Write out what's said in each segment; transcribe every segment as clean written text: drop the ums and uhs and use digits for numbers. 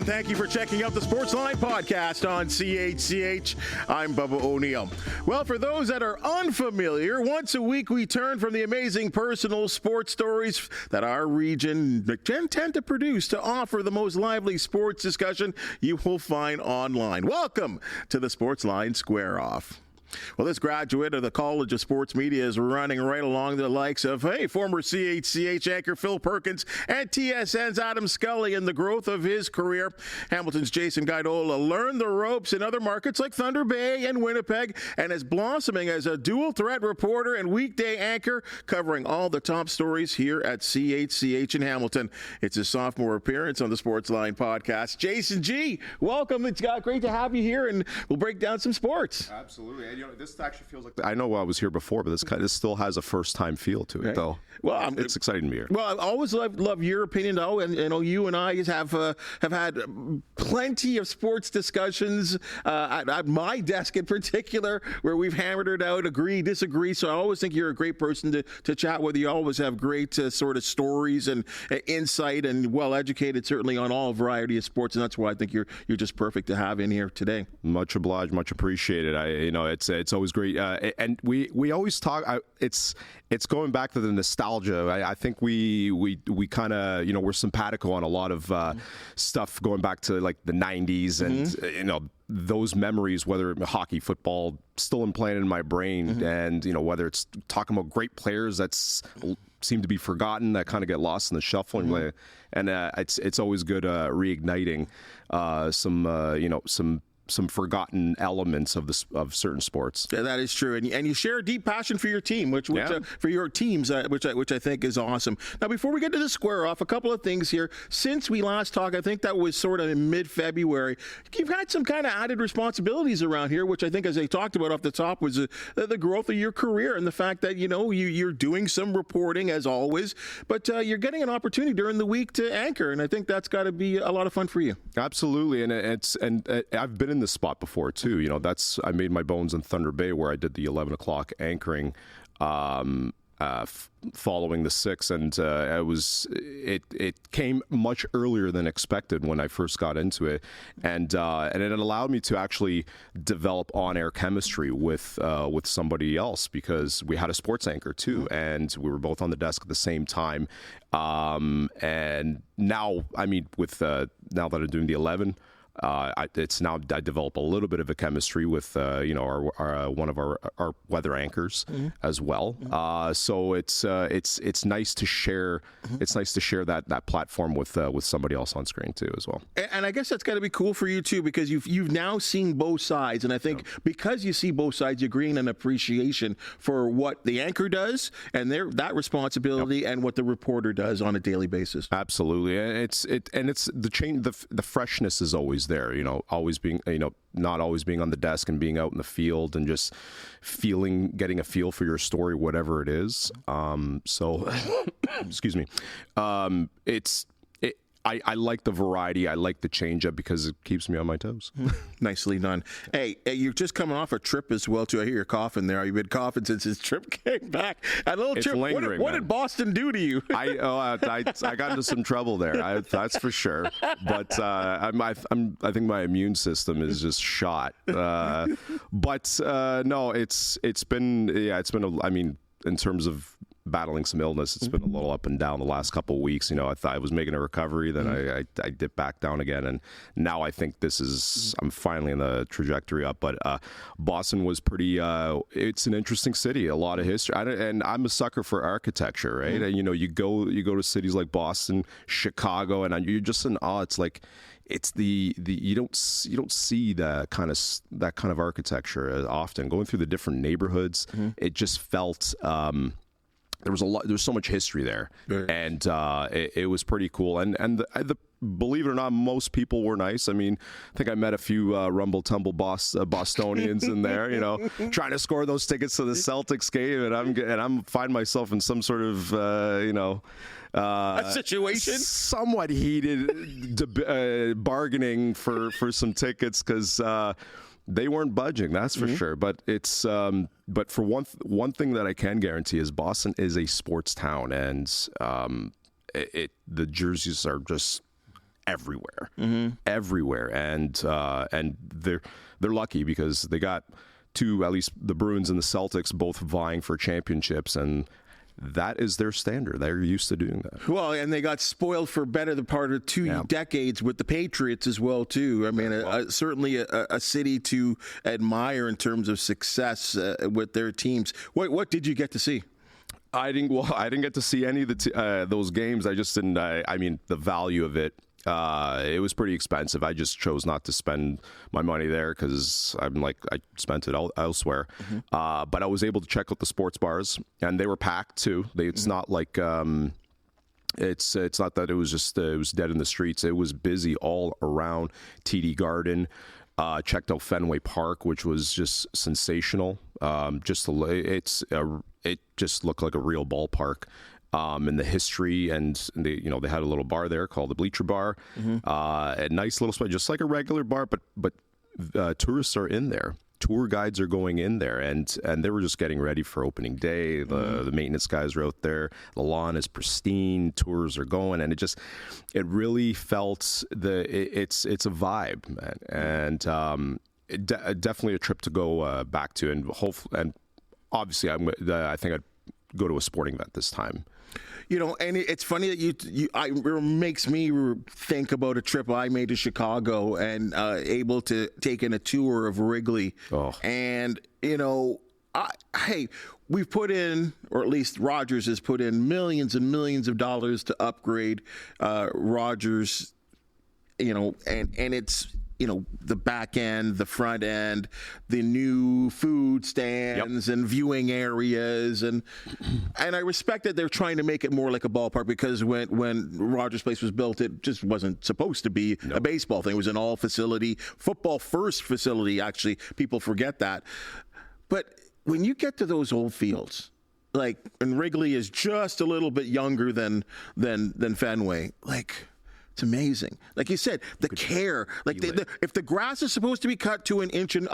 and thank you for checking out the Sportsline podcast on CHCH. I'm Bubba O'Neill. Well, for those that are unfamiliar, once a week we turn from the amazing personal sports stories that our region tend to produce to offer the most lively sports discussion you will find online. Welcome to the Sportsline Square-Off. Well, this graduate of the College of Sports Media is running right along the likes of, former CHCH anchor Phil Perkins and TSN's Adam Scully in the growth of his career. Hamilton's Jason Gaidola learned the ropes in other markets like Thunder Bay and Winnipeg and is blossoming as a dual-threat reporter and weekday anchor covering all the top stories here at CHCH in Hamilton. It's his sophomore appearance on the Sportsline podcast. Jason G., welcome. It's great to have you here, and we'll break down some sports. Absolutely. And, this actually feels like I know I was here before, but this still has a first-time feel to it, though. Well, it's exciting to be here. Well, I always love your opinion, though, and you and I have had plenty of sports discussions at my desk in particular, where we've hammered it out, agree, disagree. So I always think you're a great person to chat with. You always have great sort of stories and insight, and well-educated certainly on all variety of sports, and that's why I think you're just perfect to have in here today. Much obliged, much appreciated. It's always great, and we always talk. It's going back to the nostalgia. I think we kind of we're simpatico on a lot of stuff going back to like the 90s and those memories, whether hockey, football, still implanted in my brain, and whether it's talking about great players that's seem to be forgotten, that kind of get lost in the shuffle, and it's always good reigniting some forgotten elements of certain sports. Yeah, that is true, and you share a deep passion for your team, which for your teams, which I think is awesome. Now, before we get to the square off, a couple of things here. Since we last talked, I think that was sort of in mid-February. You've had some kind of added responsibilities around here, which I think, as I talked about off the top, was the growth of your career and the fact that you're doing some reporting as always, but you're getting an opportunity during the week to anchor, and I think that's got to be a lot of fun for you. Absolutely, and I've been in this spot before too. I made my bones in Thunder Bay, where I did the 11 o'clock anchoring following the 6, and it came much earlier than expected when I first got into it, and it allowed me to actually develop on-air chemistry with somebody else, because we had a sports anchor too, and we were both on the desk at the same time. And now, now that I'm doing the 11. I develop a little bit of a chemistry with our one of our weather anchors as well. So it's nice to share. It's nice to share that platform with somebody else on screen too as well. And I guess that's got to be cool for you too, because you've now seen both sides, and I think because you see both sides, you gain an appreciation for what the anchor does and that responsibility, and what the reporter does on a daily basis. Absolutely, and it's the change. The freshness is always there, always being, not always being on the desk and being out in the field and just getting a feel for your story, whatever it is. Excuse me. I like the variety. I like the change-up because it keeps me on my toes. Nicely done. Hey, you're just coming off a trip as well, too. I hear you're coughing there. You've been coughing since his trip came back. A little it's trip. Lingering, what did Boston do to you? I got into some trouble there. That's for sure. But I think my immune system is just shot. No, it's been in terms of battling some illness, it's been a little up and down the last couple of weeks. I thought I was making a recovery, then I dipped back down again, and now I think I'm finally in the trajectory up. But Boston was pretty. It's an interesting city, a lot of history, and I'm a sucker for architecture, right? And, you go to cities like Boston, Chicago, and you're just in awe. It's like it's you don't see that kind of architecture often. Going through the different neighborhoods, it just felt. There's so much history there, and it was pretty cool. And believe it or not, most people were nice. I think I met a few rumble tumble Bostonians in there, trying to score those tickets to the Celtics game, and I'm find myself in some sort of a situation somewhat heated bargaining for some tickets, because they weren't budging, that's for sure. But it's but for one thing that I can guarantee is Boston is a sports town, and the jerseys are just everywhere, everywhere, and they're lucky because they got two, at least the Bruins and the Celtics, both vying for championships, and that is their standard. They're used to doing that. Well, and they got spoiled for better the part of 2 decades with the Patriots as well, too. I mean, certainly a city to admire in terms of success with their teams. What did you get to see? I didn't get to see any of those games. I just didn't. I mean, the value of it. It was pretty expensive. I just chose not to spend my money there because I spent it elsewhere. But I was able to check out the sports bars, and they were packed too. It's not like it's not that it was just it was dead in the streets. It was busy all around TD Garden. Checked out Fenway Park, which was just sensational. It just looked like a real ballpark. And the history, and they had a little bar there called the Bleacher Bar, a nice little spot, just like a regular bar, but tourists are in there. Tour guides are going in there, and they were just getting ready for opening day. The maintenance guys are out there. The lawn is pristine. Tours are going, and it really felt it's a vibe, man, and definitely a trip to go back to, and obviously I think I'd go to a sporting event this time. And it's funny that it makes me think about a trip I made to Chicago and able to take in a tour of Wrigley. Oh. And, we've put in, or at least Rogers has put in millions and millions of dollars to upgrade Rogers, and it's, the back end, the front end, the new food stands and viewing areas. And I respect that they're trying to make it more like a ballpark, because when Rogers Place was built, it just wasn't supposed to be a baseball thing. It was an all facility, football first facility, actually. People forget that. But when you get to those old fields, and Wrigley is just a little bit younger than Fenway, it's amazing. Like you said, the care. If the grass is supposed to be cut to 1.25 inches,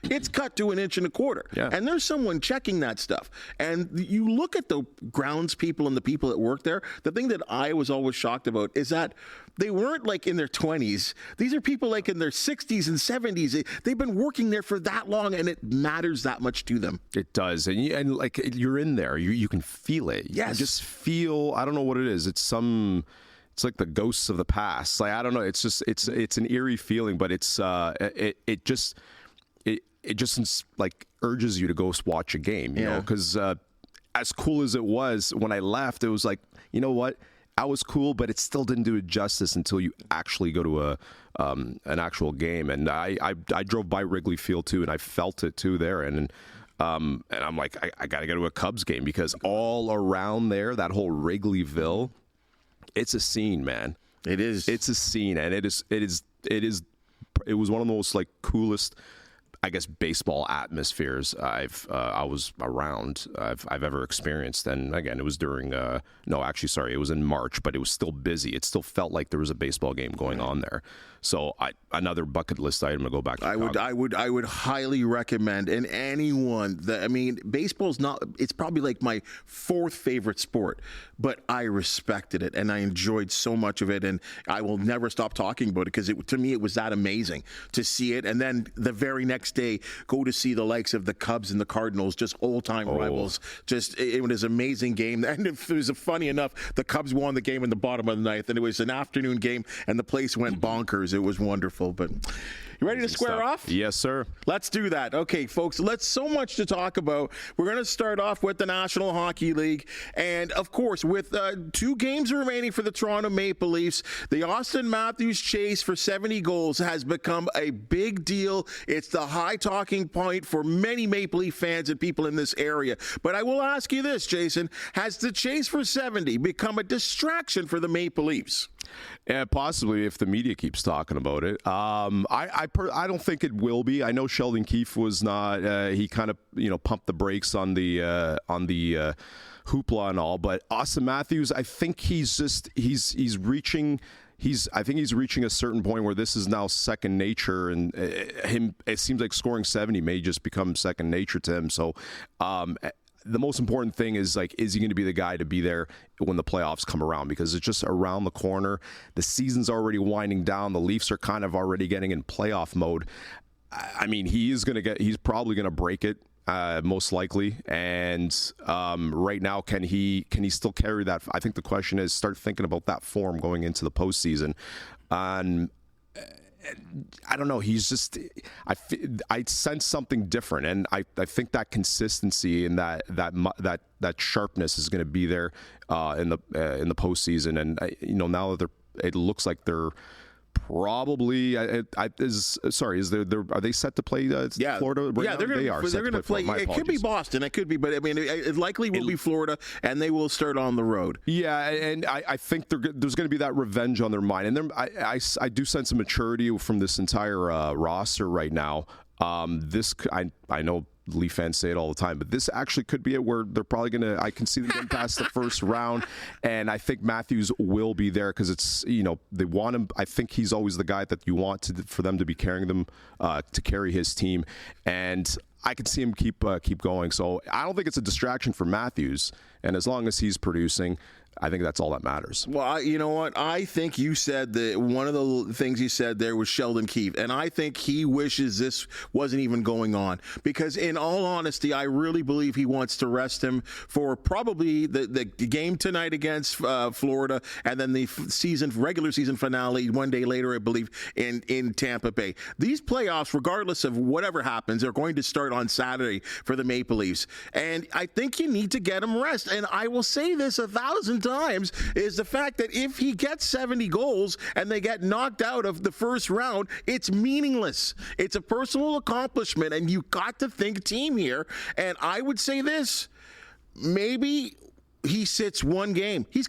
it's cut to 1.25 inches. Yeah. And there's someone checking that stuff. And you look at the grounds people and the people that work there. The thing that I was always shocked about is that they weren't in their 20s. These are people in their 60s and 70s. They've been working there for that long, and it matters that much to them. It does. And you're in there. You can feel it. Yes. You just feel, I don't know what it is. It's like the ghosts of the past. I don't know. It's just it's an eerie feeling, but it just urges you to go watch a game. You know, because as cool as it was when I left, it was like, you know what, I was cool, but it still didn't do it justice until you actually go to an actual game. And I drove by Wrigley Field too, and I felt it too there. And I'm like, I got to go to a Cubs game, because all around there, that whole Wrigleyville. It's a scene, man. It is. It's a scene, and it was one of the most coolest, I guess, baseball atmospheres I was around. I've ever experienced. And again, it was during it was in March, but it was still busy. It still felt like there was a baseball game going on there. So another bucket list item to go back to. I would highly recommend, and anyone baseball's not, it's probably my 4th favorite sport, but I respected it and I enjoyed so much of it, and I will never stop talking about it, because to me it was that amazing to see it. And then the very next day, go to see the likes of the Cubs and the Cardinals, just old-time rivals. Just it was an amazing game. And it was funny enough, the Cubs won the game in the bottom of the 9th, and it was an afternoon game, and the place went bonkers. It was wonderful. But you ready to square off? Yes, sir. Let's do that. Okay, folks, so much to talk about. We're going to start off with the National Hockey League. And, of course, with 2 games remaining for the Toronto Maple Leafs, the Auston Matthews chase for 70 goals has become a big deal. It's the high talking point for many Maple Leaf fans and people in this area. But I will ask you this, Jason. Has the chase for 70 become a distraction for the Maple Leafs? Yeah, possibly, if the media keeps talking about it. I don't think it will be. I know Sheldon Keefe was not. He kind of pumped the brakes on the hoopla and all. But Auston Matthews, I think he's reaching a certain point where this is now second nature, and it seems like scoring 70 may just become second nature to him. So the most important thing is, like, is he going to be the guy to be there when the playoffs come around? Because it's just around the corner. The season's already winding down. The Leafs are kind of already getting in playoff mode. I mean, he's probably going to break it, most likely. And right now, can he still carry that? I think the question is, start thinking about that form going into the postseason. I don't know. He's just, I sense something different, and I think that consistency and that sharpness is going to be there in the postseason. And now that it looks like they're probably are they set to play Florida? Right yeah, they're going to play. It could be Boston. It could be, but I mean, it likely will be Florida, and they will start on the road. Yeah, and I think there's going to be that revenge on their mind, and I do sense a maturity from this entire roster right now. I know Leaf fans say it all the time, but this actually could be it where they're probably I can see them getting past the first round, and I think Matthews will be there because it's, they want him. I think he's always the guy that you want for them to be carrying them, to carry his team, and I can see him keep going. So I don't think it's a distraction for Matthews, and as long as he's producing, I think that's all that matters. Well, you know what? I think you said that one of the things you said there was Sheldon Keefe, and I think he wishes this wasn't even going on, because in all honesty, I really believe he wants to rest him for probably the game tonight against Florida, and then the regular season finale one day later, I believe, in Tampa Bay. These playoffs, regardless of whatever happens, are going to start on Saturday for the Maple Leafs, and I think you need to get him rest. And I will say this 1,000 times, is the fact that if he gets 70 goals and they get knocked out of the first round, it's meaningless. It's a personal accomplishment, and you got to think team here. And I would say this, maybe he sits one game. He has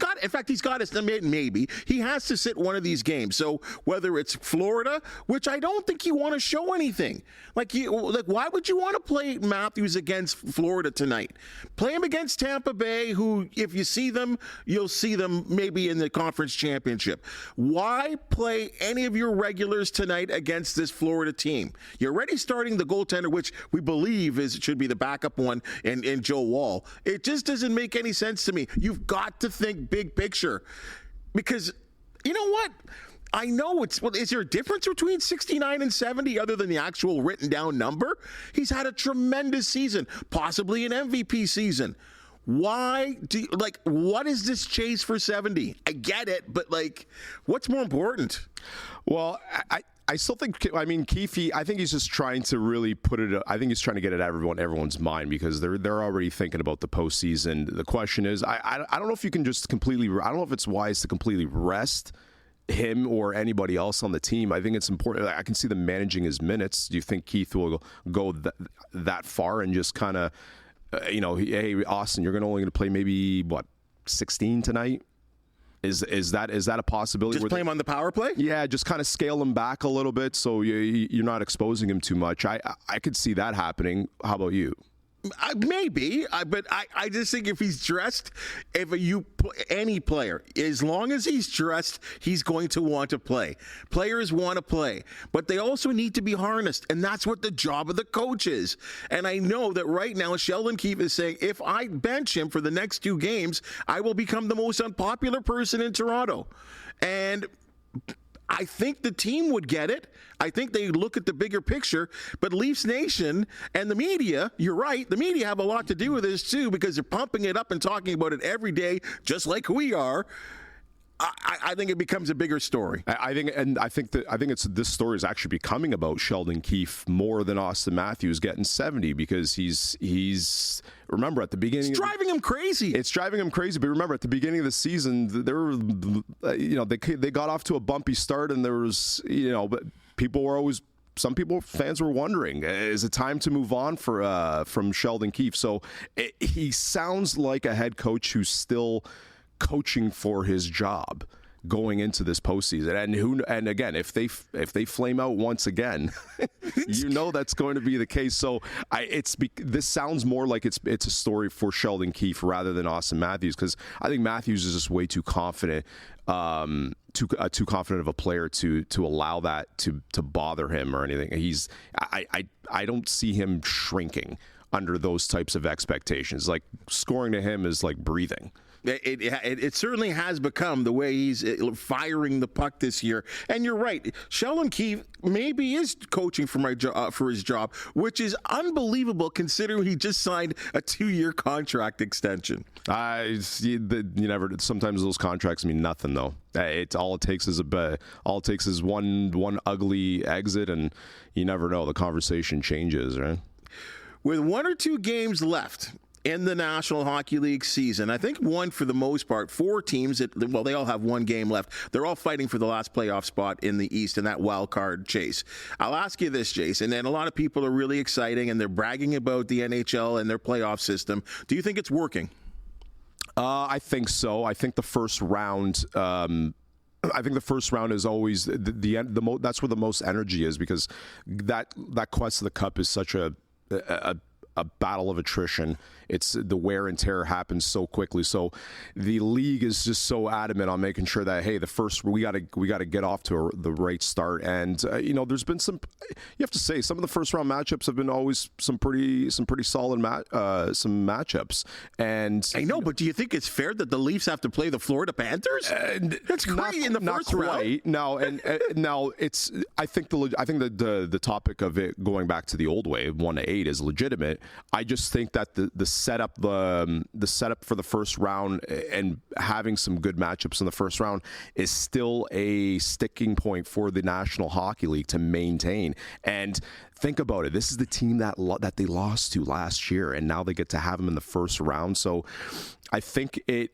to sit one of these games. So whether it's Florida, which I don't think you want to show anything. Like why would you want to play Matthews against Florida tonight? Play him against Tampa Bay, who, if you see them, you'll see them maybe in the conference championship. Why play any of your regulars tonight against this Florida team? You're already starting the goaltender, which we believe should be the backup one in Joe Wall. It just doesn't make any sense to me. You've got to think big picture, because you know what? I know is there a difference between 69 and 70 other than the actual written down number? He's had a tremendous season, possibly an MVP season. Why what is this chase for 70? I get it, but what's more important? Well, I still think, Keefe, I think he's just trying to really I think he's trying to get it out of everyone's mind, because they're already thinking about the postseason. The question is, I don't know if you can just completely, I don't know if it's wise to completely rest him or anybody else on the team. I think it's important. I can see them managing his minutes. Do you think Keith will go that far and just kind of, hey, Auston, you're only going to play maybe, 16 tonight? Is that a possibility? Just play him on the power play? Yeah, just kind of scale him back a little bit so you're not exposing him too much. I could see that happening. How about you? Maybe, but I just think if he's dressed, any player, as long as he's dressed, he's going to want to play. Players want to play, but they also need to be harnessed, and that's what the job of the coach is. And I know that right now Sheldon Keefe is saying, if I bench him for the next 2 games, I will become the most unpopular person in Toronto. And I think the team would get it. I think they look at the bigger picture. But Leafs Nation and the media, you're right, the media have a lot to do with this too, because they're pumping it up and talking about it every day, just like we are. I think it becomes a bigger story. I think this story is actually becoming about Sheldon Keefe more than Auston Matthews getting 70, because he's remember at the beginning, it's driving him crazy. It's driving him crazy. But remember at the beginning of the season, they got off to a bumpy start, and there was but fans were wondering, is it time to move on from Sheldon Keefe? So he sounds like a head coach who's still coaching for his job going into this postseason, and again, if they flame out once again, that's going to be the case. So this sounds more like it's a story for Sheldon Keefe rather than Auston Matthews, because I think Matthews is just way too confident, too confident of a player to allow that to bother him or anything. I don't see him shrinking under those types of expectations. Like, scoring to him is like breathing. It certainly has become the way he's firing the puck this year. And you're right. Sheldon Keefe maybe is coaching for his job, which is unbelievable considering he just signed a 2-year contract extension. Sometimes those contracts mean nothing, though. All it takes is one ugly exit, and you never know. The conversation changes, right? With 1 or 2 games left in the National Hockey League season, I think one for the most part, 4 teams, they all have 1 game left. They're all fighting for the last playoff spot in the East in that wild card chase. I'll ask you this, Jason, and a lot of people are really exciting and they're bragging about the NHL and their playoff system. Do you think it's working? I think so. I think the first round. Is always the end. That's where the most energy is, because that quest of the cup is such a battle of attrition. It's the wear and tear happens so quickly. So the league is just so adamant on making sure that, hey, we got to get off to the right start. And there's been some. You have to say some of the first round matchups have been always some pretty solid some matchups. And I know, but do you think it's fair that the Leafs have to play the Florida Panthers? That's crazy in the first round. No, and now it's. I think the topic of it going back to the old way, 1-8, is legitimate. I just think that the setup for the first round and having some good matchups in the first round is still a sticking point for the National Hockey League to maintain. And think about it. This is the team that they lost to last year, and now they get to have them in the first round. So I think it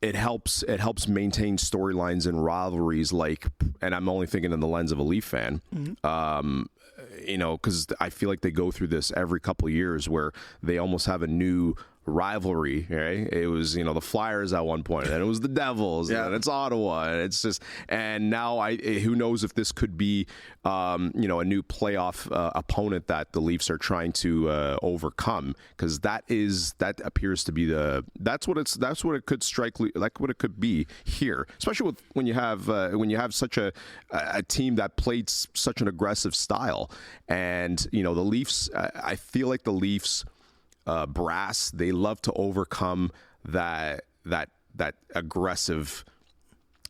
helps maintain storylines and rivalries, and I'm only thinking in the lens of a Leaf fan. Mm-hmm. Because I feel like they go through this every couple of years where they almost have a new rivalry, right? It was, the Flyers at one point, and it was the Devils, and it's Ottawa, and it's just, and now who knows if this could be, a new playoff opponent that the Leafs are trying to overcome, because that appears to be that's what it could strike, like what it could be here, especially when you have such a team that played such an aggressive style, and the Leafs, I feel like the Leafs. Brass, they love to overcome that aggressive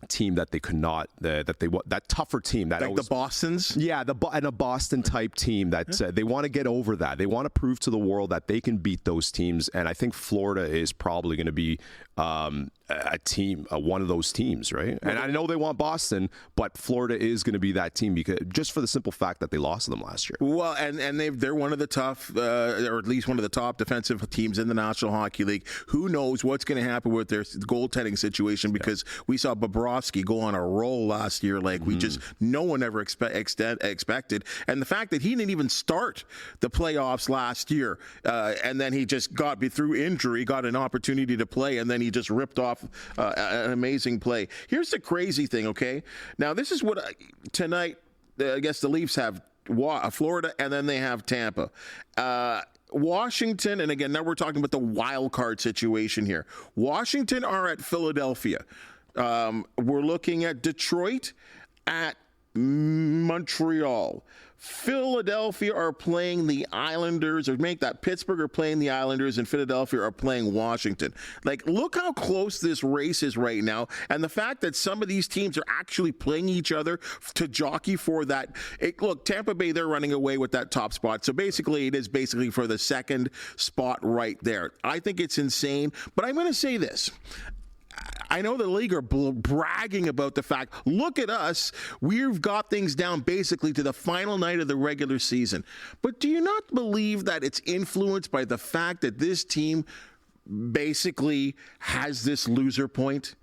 team that they could not, that tougher team that like the Bostons, and a Boston type team that they want to get over that. They want to prove to the world that they can beat those teams, and I think Florida is probably going to be one of those teams, right? And I know they want Boston, but Florida is going to be that team, because just for the simple fact that they lost to them last year. Well, and they're one of the tough, or at least one of the top defensive teams in the National Hockey League. Who knows what's going to happen with their goaltending situation, because we saw Bobrovsky go on a roll last year like no one ever expected. And the fact that he didn't even start the playoffs last year, and then he just through injury, got an opportunity to play, and then he just ripped off an amazing play. Here's the crazy thing, okay? Now, this is what tonight, I guess the Leafs have Florida, and then they have Tampa. Washington, and again, now we're talking about the wild card situation here. Washington are at Philadelphia. We're looking at Detroit, at Montreal. Philadelphia are playing the Islanders, Pittsburgh are playing the Islanders, and Philadelphia are playing Washington. Look how close this race is right now, and the fact that some of these teams are actually playing each other to jockey for that. Look, Tampa Bay, they're running away with that top spot, so basically it is for the second spot right there. I think it's insane, but I'm going to say this. I know the league are bragging about the fact, look at us, we've got things down basically to the final night of the regular season. But do you not believe that it's influenced by the fact that this team basically has this loser point?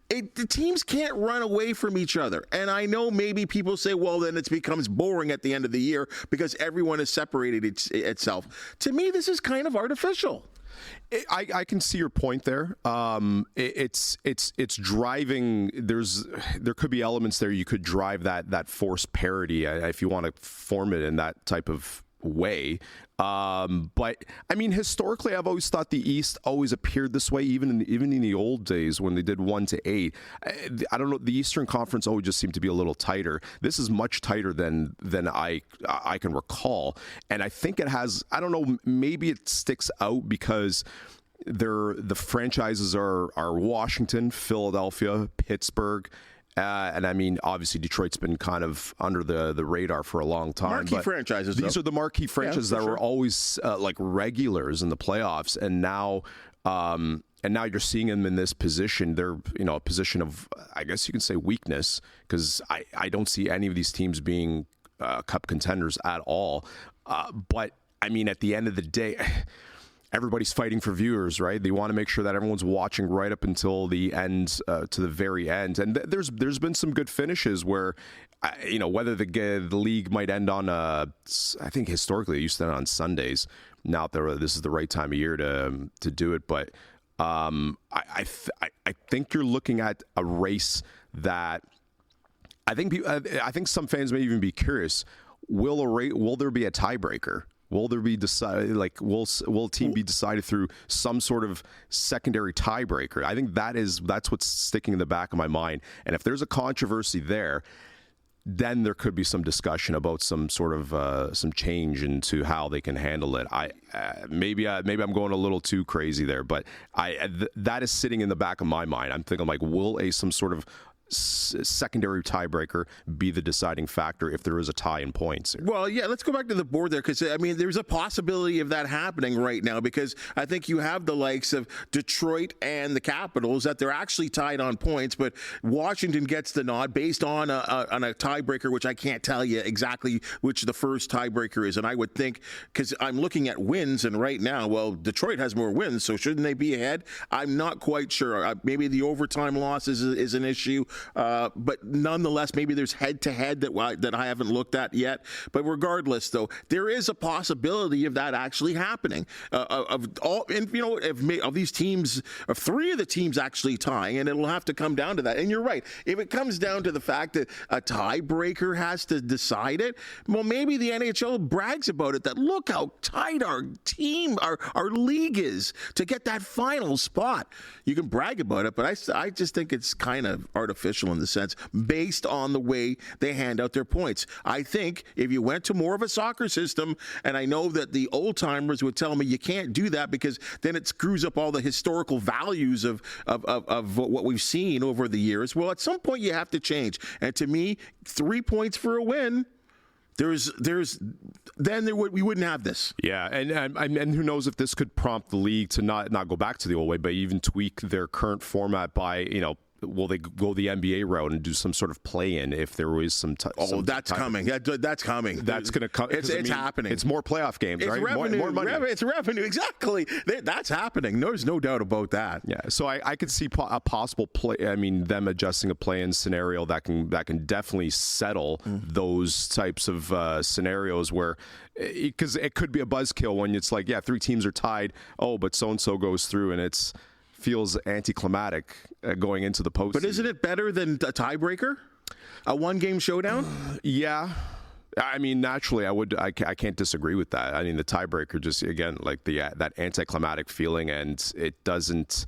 The teams can't run away from each other. And I know maybe people say, well, then it becomes boring at the end of the year because everyone has separated itself. To me, this is kind of artificial. I can see your point there. It's driving. There could be elements there. You could drive that forced parity if you want to form it in that type of way. But I mean, historically, I've always thought the East always appeared this way, even in the old days when they did 1-8. I don't know. The Eastern Conference always just seemed to be a little tighter. This is much tighter than I can recall, and I think it has. I don't know. Maybe it sticks out because the franchises are Washington, Philadelphia, Pittsburgh. And I mean, obviously, Detroit's been kind of under the radar for a long time. Marquee franchises. These are the marquee franchises that were always like regulars in the playoffs, and now you're seeing them in this position. They're a position of, I guess you can say, weakness, because I don't see any of these teams being cup contenders at all. But I mean, at the end of the day, everybody's fighting for viewers, right? They want to make sure that everyone's watching right up until the end, to the very end. And there's been some good finishes where, whether the league might end on I think historically it used to end on Sundays. Now this is the right time of year to do it, but I think you're looking at a race that I think some fans may even be curious. Will there be a tiebreaker? Will there be decided? Will a team be decided through some sort of secondary tiebreaker? I think that's what's sticking in the back of my mind. And if there's a controversy there, then there could be some discussion about some sort of some change into how they can handle it. Maybe I'm going a little too crazy there, but that is sitting in the back of my mind. I'm thinking will some sort of secondary tiebreaker be the deciding factor if there is a tie in points here? Well, yeah, let's go back to the board there, because I mean, there's a possibility of that happening right now, because I think you have the likes of Detroit and the Capitals that they're actually tied on points, but Washington gets the nod based on a tiebreaker, which I can't tell you exactly which the first tiebreaker is. And I would think, because I'm looking at wins, and right now, well, Detroit has more wins, so shouldn't they be ahead? I'm not quite sure. Maybe the overtime loss is an issue. But nonetheless, maybe there's head-to-head that I haven't looked at yet. But regardless, though, there is a possibility of that actually happening. Of these teams, of three of the teams actually tying, and it'll have to come down to that. And you're right. If it comes down to the fact that a tiebreaker has to decide it, well, maybe the NHL brags about it. That look how tight our team, our league is to get that final spot. You can brag about it, but I just think it's kind of artificial in the sense based on the way they hand out their points. I think if you went to more of a soccer system, and I know that the old timers would tell me you can't do that because then it screws up all the historical values of what we've seen over the years. Well, at some point you have to change. And to me, 3 points for a win, we wouldn't have this. Yeah, and who knows if this could prompt the league to not go back to the old way, but even tweak their current format by, will they go the NBA route and do some sort of play-in if there is some? That's coming. That's coming. That's going to come. It's happening. It's more playoff games, right? Revenue, more money. It's revenue. Exactly. That's happening. There's no doubt about that. Yeah. So I could see a possible play. I mean, them adjusting a play-in scenario that can definitely settle those types of scenarios where, because it could be a buzzkill when it's like, yeah, 3 teams are tied. Oh, but so and so goes through, and it's feels anticlimactic going into the postseason. But isn't it better than a tiebreaker? A one-game showdown? Yeah. I mean, naturally, I can't disagree with that. I mean, the tiebreaker just, again, like that anticlimactic feeling, and it doesn't.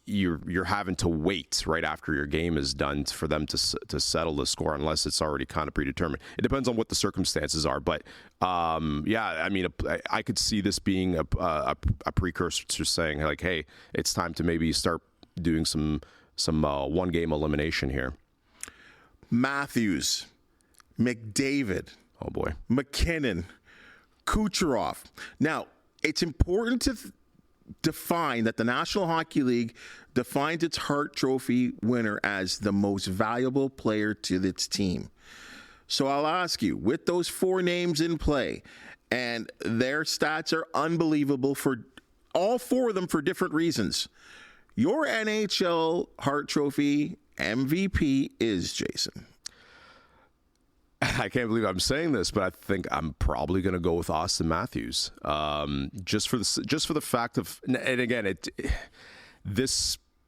You're having to wait right after your game is done for them to settle the score, unless it's already kind of predetermined. It depends on what the circumstances are, but yeah, I mean, I could see this being a precursor to saying like, hey, it's time to maybe start doing some one game elimination here. Matthews, McDavid, oh boy, McKinnon, Kucherov. Now, it's important to define that the National Hockey League defines its Hart Trophy winner as the most valuable player to its team. So I'll ask you, with those 4 names in play, and their stats are unbelievable for all 4 of them for different reasons, your NHL Hart Trophy MVP is, Jason? I can't believe I'm saying this, but I think I'm probably going to go with Auston Matthews. Just for the fact of, and again,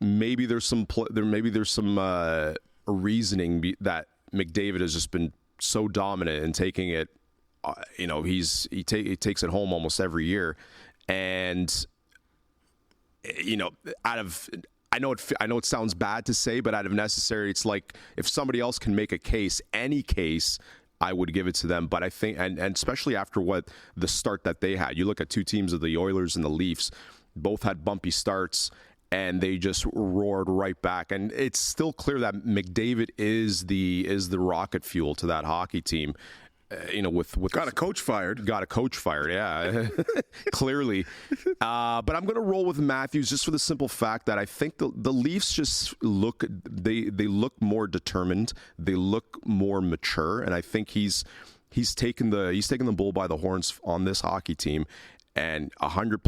maybe there's some reasoning that McDavid has just been so dominant in taking it he takes it home almost every year, and I know it sounds bad to say, but out of necessary, it's like if somebody else can make a case, any case, I would give it to them. But I think, and especially after what the start that they had, you look at two teams of the Oilers and the Leafs, both had bumpy starts, and they just roared right back. And it's still clear that McDavid is the rocket fuel to that hockey team. With got a coach fired, yeah, clearly. But I'm going to roll with Matthews just for the simple fact that I think the Leafs just look look more determined, they look more mature, and I think he's taken the bull by the horns on this hockey team, and 100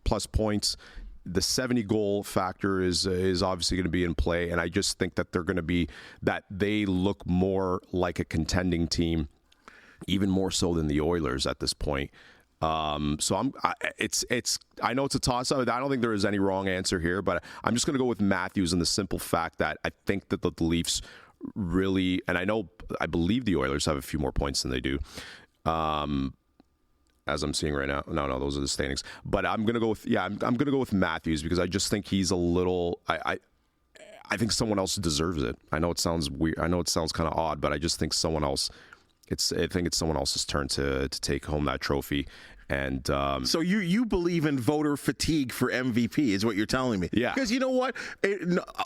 plus points. The 70 goal factor is obviously going to be in play, and I just think that they look more like a contending team, even more so than the Oilers at this point. I know it's a toss up. I don't think there is any wrong answer here, but I'm just going to go with Matthews in the simple fact that I think that the Leafs really, and I believe the Oilers have a few more points than they do. As I'm seeing right now. No, those are the standings. But I'm gonna go with Matthews because I just think he's a little. I think someone else deserves it. I know it sounds weird. I know it sounds kind of odd, but I just think someone else. I think it's someone else's turn to take home that trophy. And so you believe in voter fatigue for MVP is what you're telling me. Yeah. Because you know what?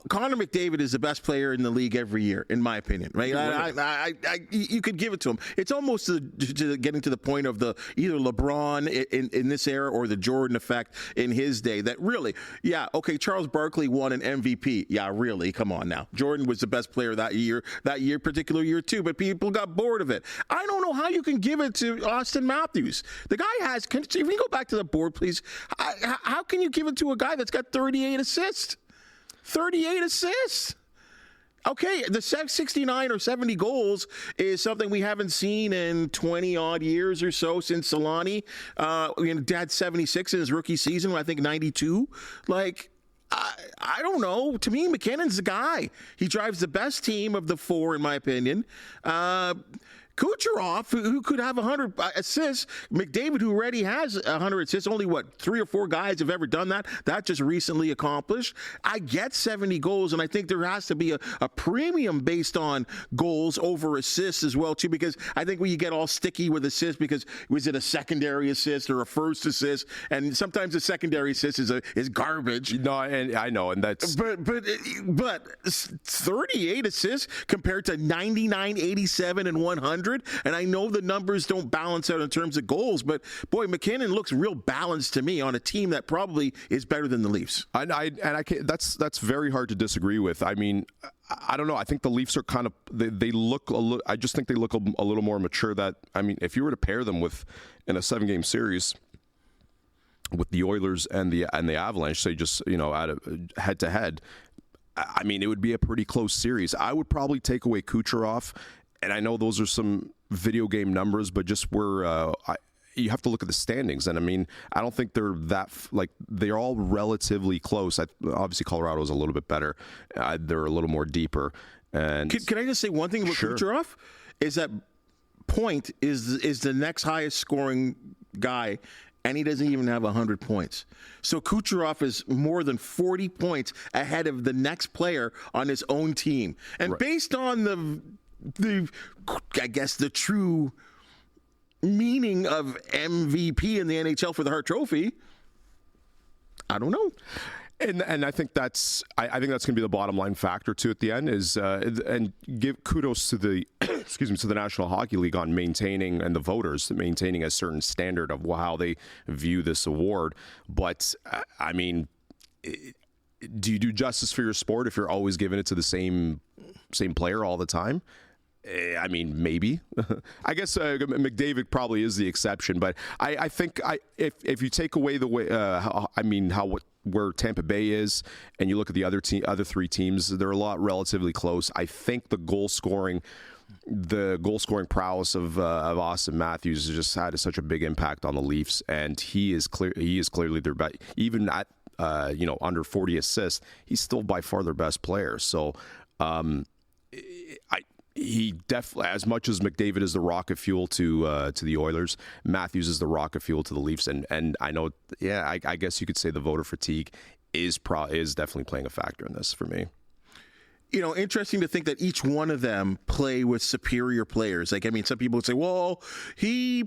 Connor McDavid is the best player in the league every year, in my opinion. Right? You could give it to him. It's almost getting to the point of either LeBron in this era or the Jordan effect in his day. That really, yeah, okay, Charles Barkley won an MVP. Yeah, really, come on now. Jordan was the best player that particular year too, but people got bored of it. I don't know how you can give it to Auston Matthews. The guy has. Can we go back to the board, please? How can you give it to a guy that's got 38 assists? 38 assists. Okay, the 69 or 70 goals is something we haven't seen in 20-odd years or so since Solani. Had 76 in his rookie season, I think 92. I don't know. To me, McKinnon's the guy. He drives the best team of the four, in my opinion. Kucherov, who could have 100 assists. McDavid, who already has 100 assists. Only, 3 or 4 guys have ever done that. That just recently accomplished. I get 70 goals, and I think there has to be a premium based on goals over assists as well, too, because I think you get all sticky with assists because was it a secondary assist or a first assist? And sometimes a secondary assist is garbage. No, and I know, and that's... But 38 assists compared to 99, 87, and 100. And I know the numbers don't balance out in terms of goals, but boy, McKinnon looks real balanced to me on a team that probably is better than the Leafs. I can't, that's very hard to disagree with. I mean, I don't know. I think the Leafs are kind of they look a little. I just think they look a little more mature. If you were to pair them in a 7-game series with the Oilers and the Avalanche, say just at a head to head, it would be a pretty close series. I would probably take away Kucherov. And I know those are some video game numbers, but just you have to look at the standings. And I don't think they're they're all relatively close. Obviously, Colorado's a little bit better. They're a little more deeper. And can I just say one thing about Kucherov? Is that Point is the next highest scoring guy, and he doesn't even have 100 points. So Kucherov is more than 40 points ahead of the next player on his own team. And based on I guess the true meaning of MVP in the NHL for the Hart Trophy, I don't know. And I think that's going to be the bottom line factor too at the end is and give kudos to the to the National Hockey League on maintaining, and the voters maintaining a certain standard of how they view this award. But do you do justice for your sport if you're always giving it to the same player all the time? Maybe. I guess McDavid probably is the exception, but I think if you take away the way where Tampa Bay is, and you look at the other 3 teams, they're a lot relatively close. I think the goal scoring prowess of Auston Matthews has just had such a big impact on the Leafs, and he is clearly their best. Even at under 40 assists, he's still by far their best player. So he definitely, as much as McDavid is the rocket fuel to the Oilers, Matthews is the rocket fuel to the Leafs, and I know, I guess you could say the voter fatigue is definitely playing a factor in this for me. Interesting to think that each one of them play with superior players. Like, I mean, some people would say, well, he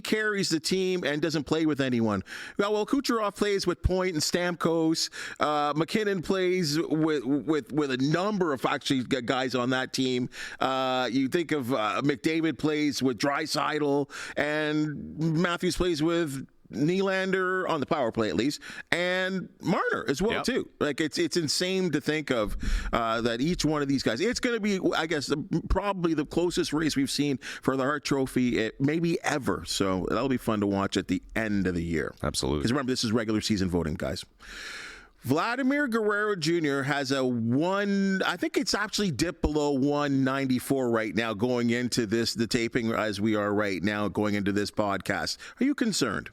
carries the team and doesn't play with anyone. Well, Kucherov plays with Point and Stamkos. McKinnon plays with a number of actually guys on that team. You think of McDavid plays with Draisaitl, and Matthews plays with Nylander on the power play at least, and Marner as well too. Like it's insane to think of that each one of these guys. It's going to be, I guess, probably the closest race we've seen for the Hart Trophy maybe ever. So that'll be fun to watch at the end of the year. Absolutely. Because remember, this is regular season voting, guys. Vladimir Guerrero Jr. has I think it's actually dipped below 194 right now going into the taping as we are right now going into this podcast. Are you concerned?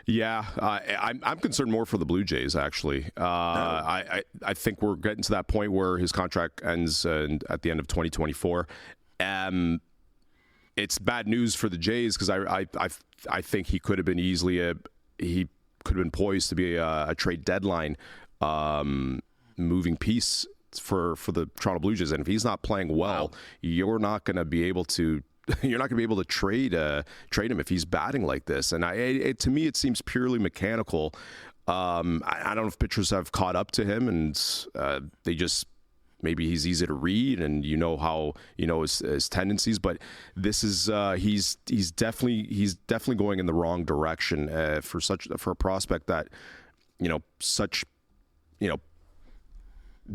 Yeah, I'm concerned more for the Blue Jays, actually. I think we're getting to that point where his contract ends at the end of 2024. It's bad news for the Jays because I think he could have been he could have been poised to be a trade deadline moving piece for the Toronto Blue Jays, and if he's not playing well, you're not going to be able to trade him if he's batting like this. And to me, it seems purely mechanical. I don't know if pitchers have caught up to him, and they just maybe he's easy to read, and how his tendencies. But this is he's definitely going in the wrong direction for a prospect that such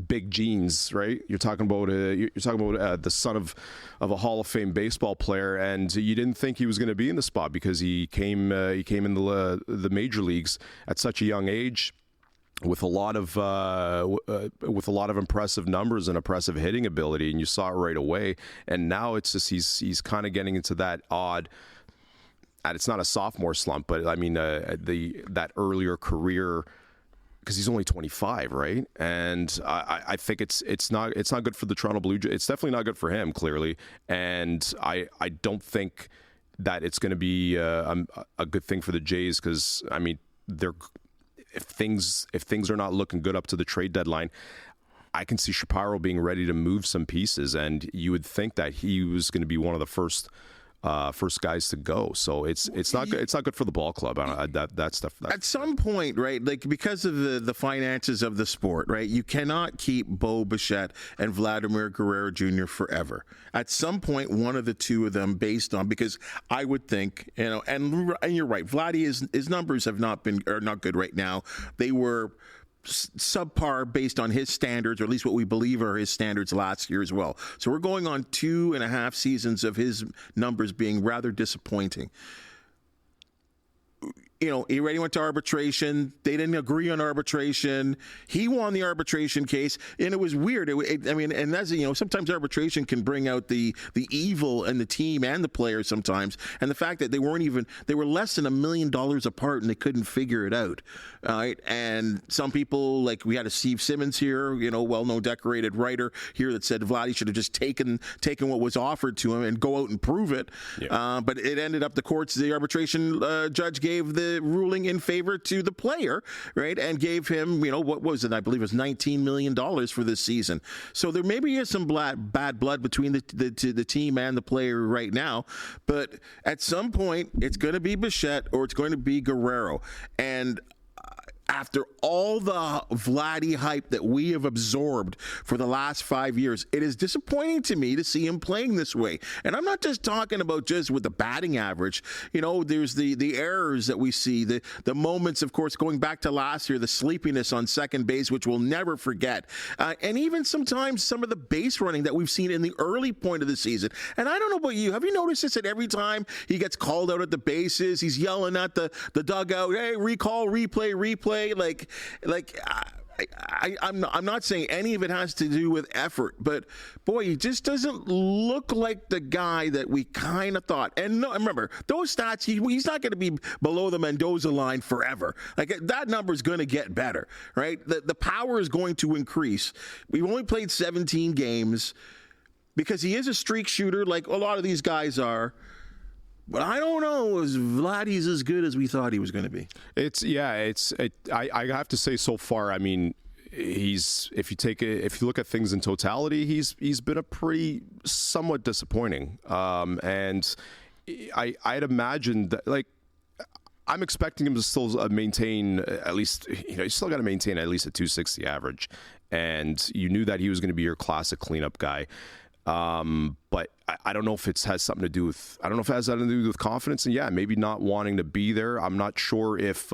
big genes, right? You're talking about the son of a Hall of Fame baseball player, and you didn't think he was going to be in the spot because he came in the major leagues at such a young age with a lot of impressive numbers and impressive hitting ability, and you saw it right away. And now it's just he's kind of getting into that odd. And it's not a sophomore slump, but I mean that earlier career. Because he's only 25, right? And I think it's not good for the Toronto Blue Jays. It's definitely not good for him, clearly. And I don't think that it's going to be a good thing for the Jays because I mean if things are not looking good up to the trade deadline, I can see Shapiro being ready to move some pieces, and you would think that he was going to be one of the first guys to go. So it's not good. It's not good for the ball club. That stuff. At some point, right? Like because of the finances of the sport, right? You cannot keep Bo Bichette and Vladimir Guerrero Jr. forever. At some point, one of the two of them, based on because I would think, and you're right. Vladdy his numbers are not good right now. They were subpar based on his standards, or at least what we believe are his standards last year as well. So we're going on 2.5 seasons of his numbers being rather disappointing. He already went to arbitration. They didn't agree on arbitration. He won the arbitration case, and it was weird. And as sometimes arbitration can bring out the evil in the team and the players sometimes. And the fact that they were less than $1 million apart, and they couldn't figure it out. Right? And some people, like we had a Steve Simmons here, well-known decorated writer here, that said Vladdy should have just taken what was offered to him and go out and prove it. Yeah. But it ended up the arbitration judge gave the ruling in favor to the player, right, and gave him, what was it? I believe it was $19 million for this season. So there maybe is some bad blood between the team and the player right now, but at some point it's going to be Bichette or it's going to be Guerrero. And after all the Vladdy hype that we have absorbed for the last 5 years, it is disappointing to me to see him playing this way. And I'm not just talking about just with the batting average. There's the errors that we see, the moments, of course, going back to last year, the sleepiness on second base, which we'll never forget. And even sometimes some of the base running that we've seen in the early point of the season. And I don't know about you. Have you noticed this that every time he gets called out at the bases, he's yelling at the dugout, hey, recall, replay. I'm not saying any of it has to do with effort, but boy, he just doesn't look like the guy that we kind of thought. And no, remember, those stats, he's not going to be below the Mendoza line forever. Like that number is going to get better, right? The power is going to increase. We've only played 17 games. because he is a streak shooter like a lot of these guys are. But I don't know if Vladdy's as good as we thought he was going to be. I have to say so far, I mean, if you look at things in totality, he's been a pretty somewhat disappointing. And I'd imagine that, like, I'm expecting him to still maintain at least, he's still got to maintain at least a 260 average. And you knew that he was going to be your classic cleanup guy. But I don't know if it has something to do with, confidence, and yeah, maybe not wanting to be there. I'm not sure if,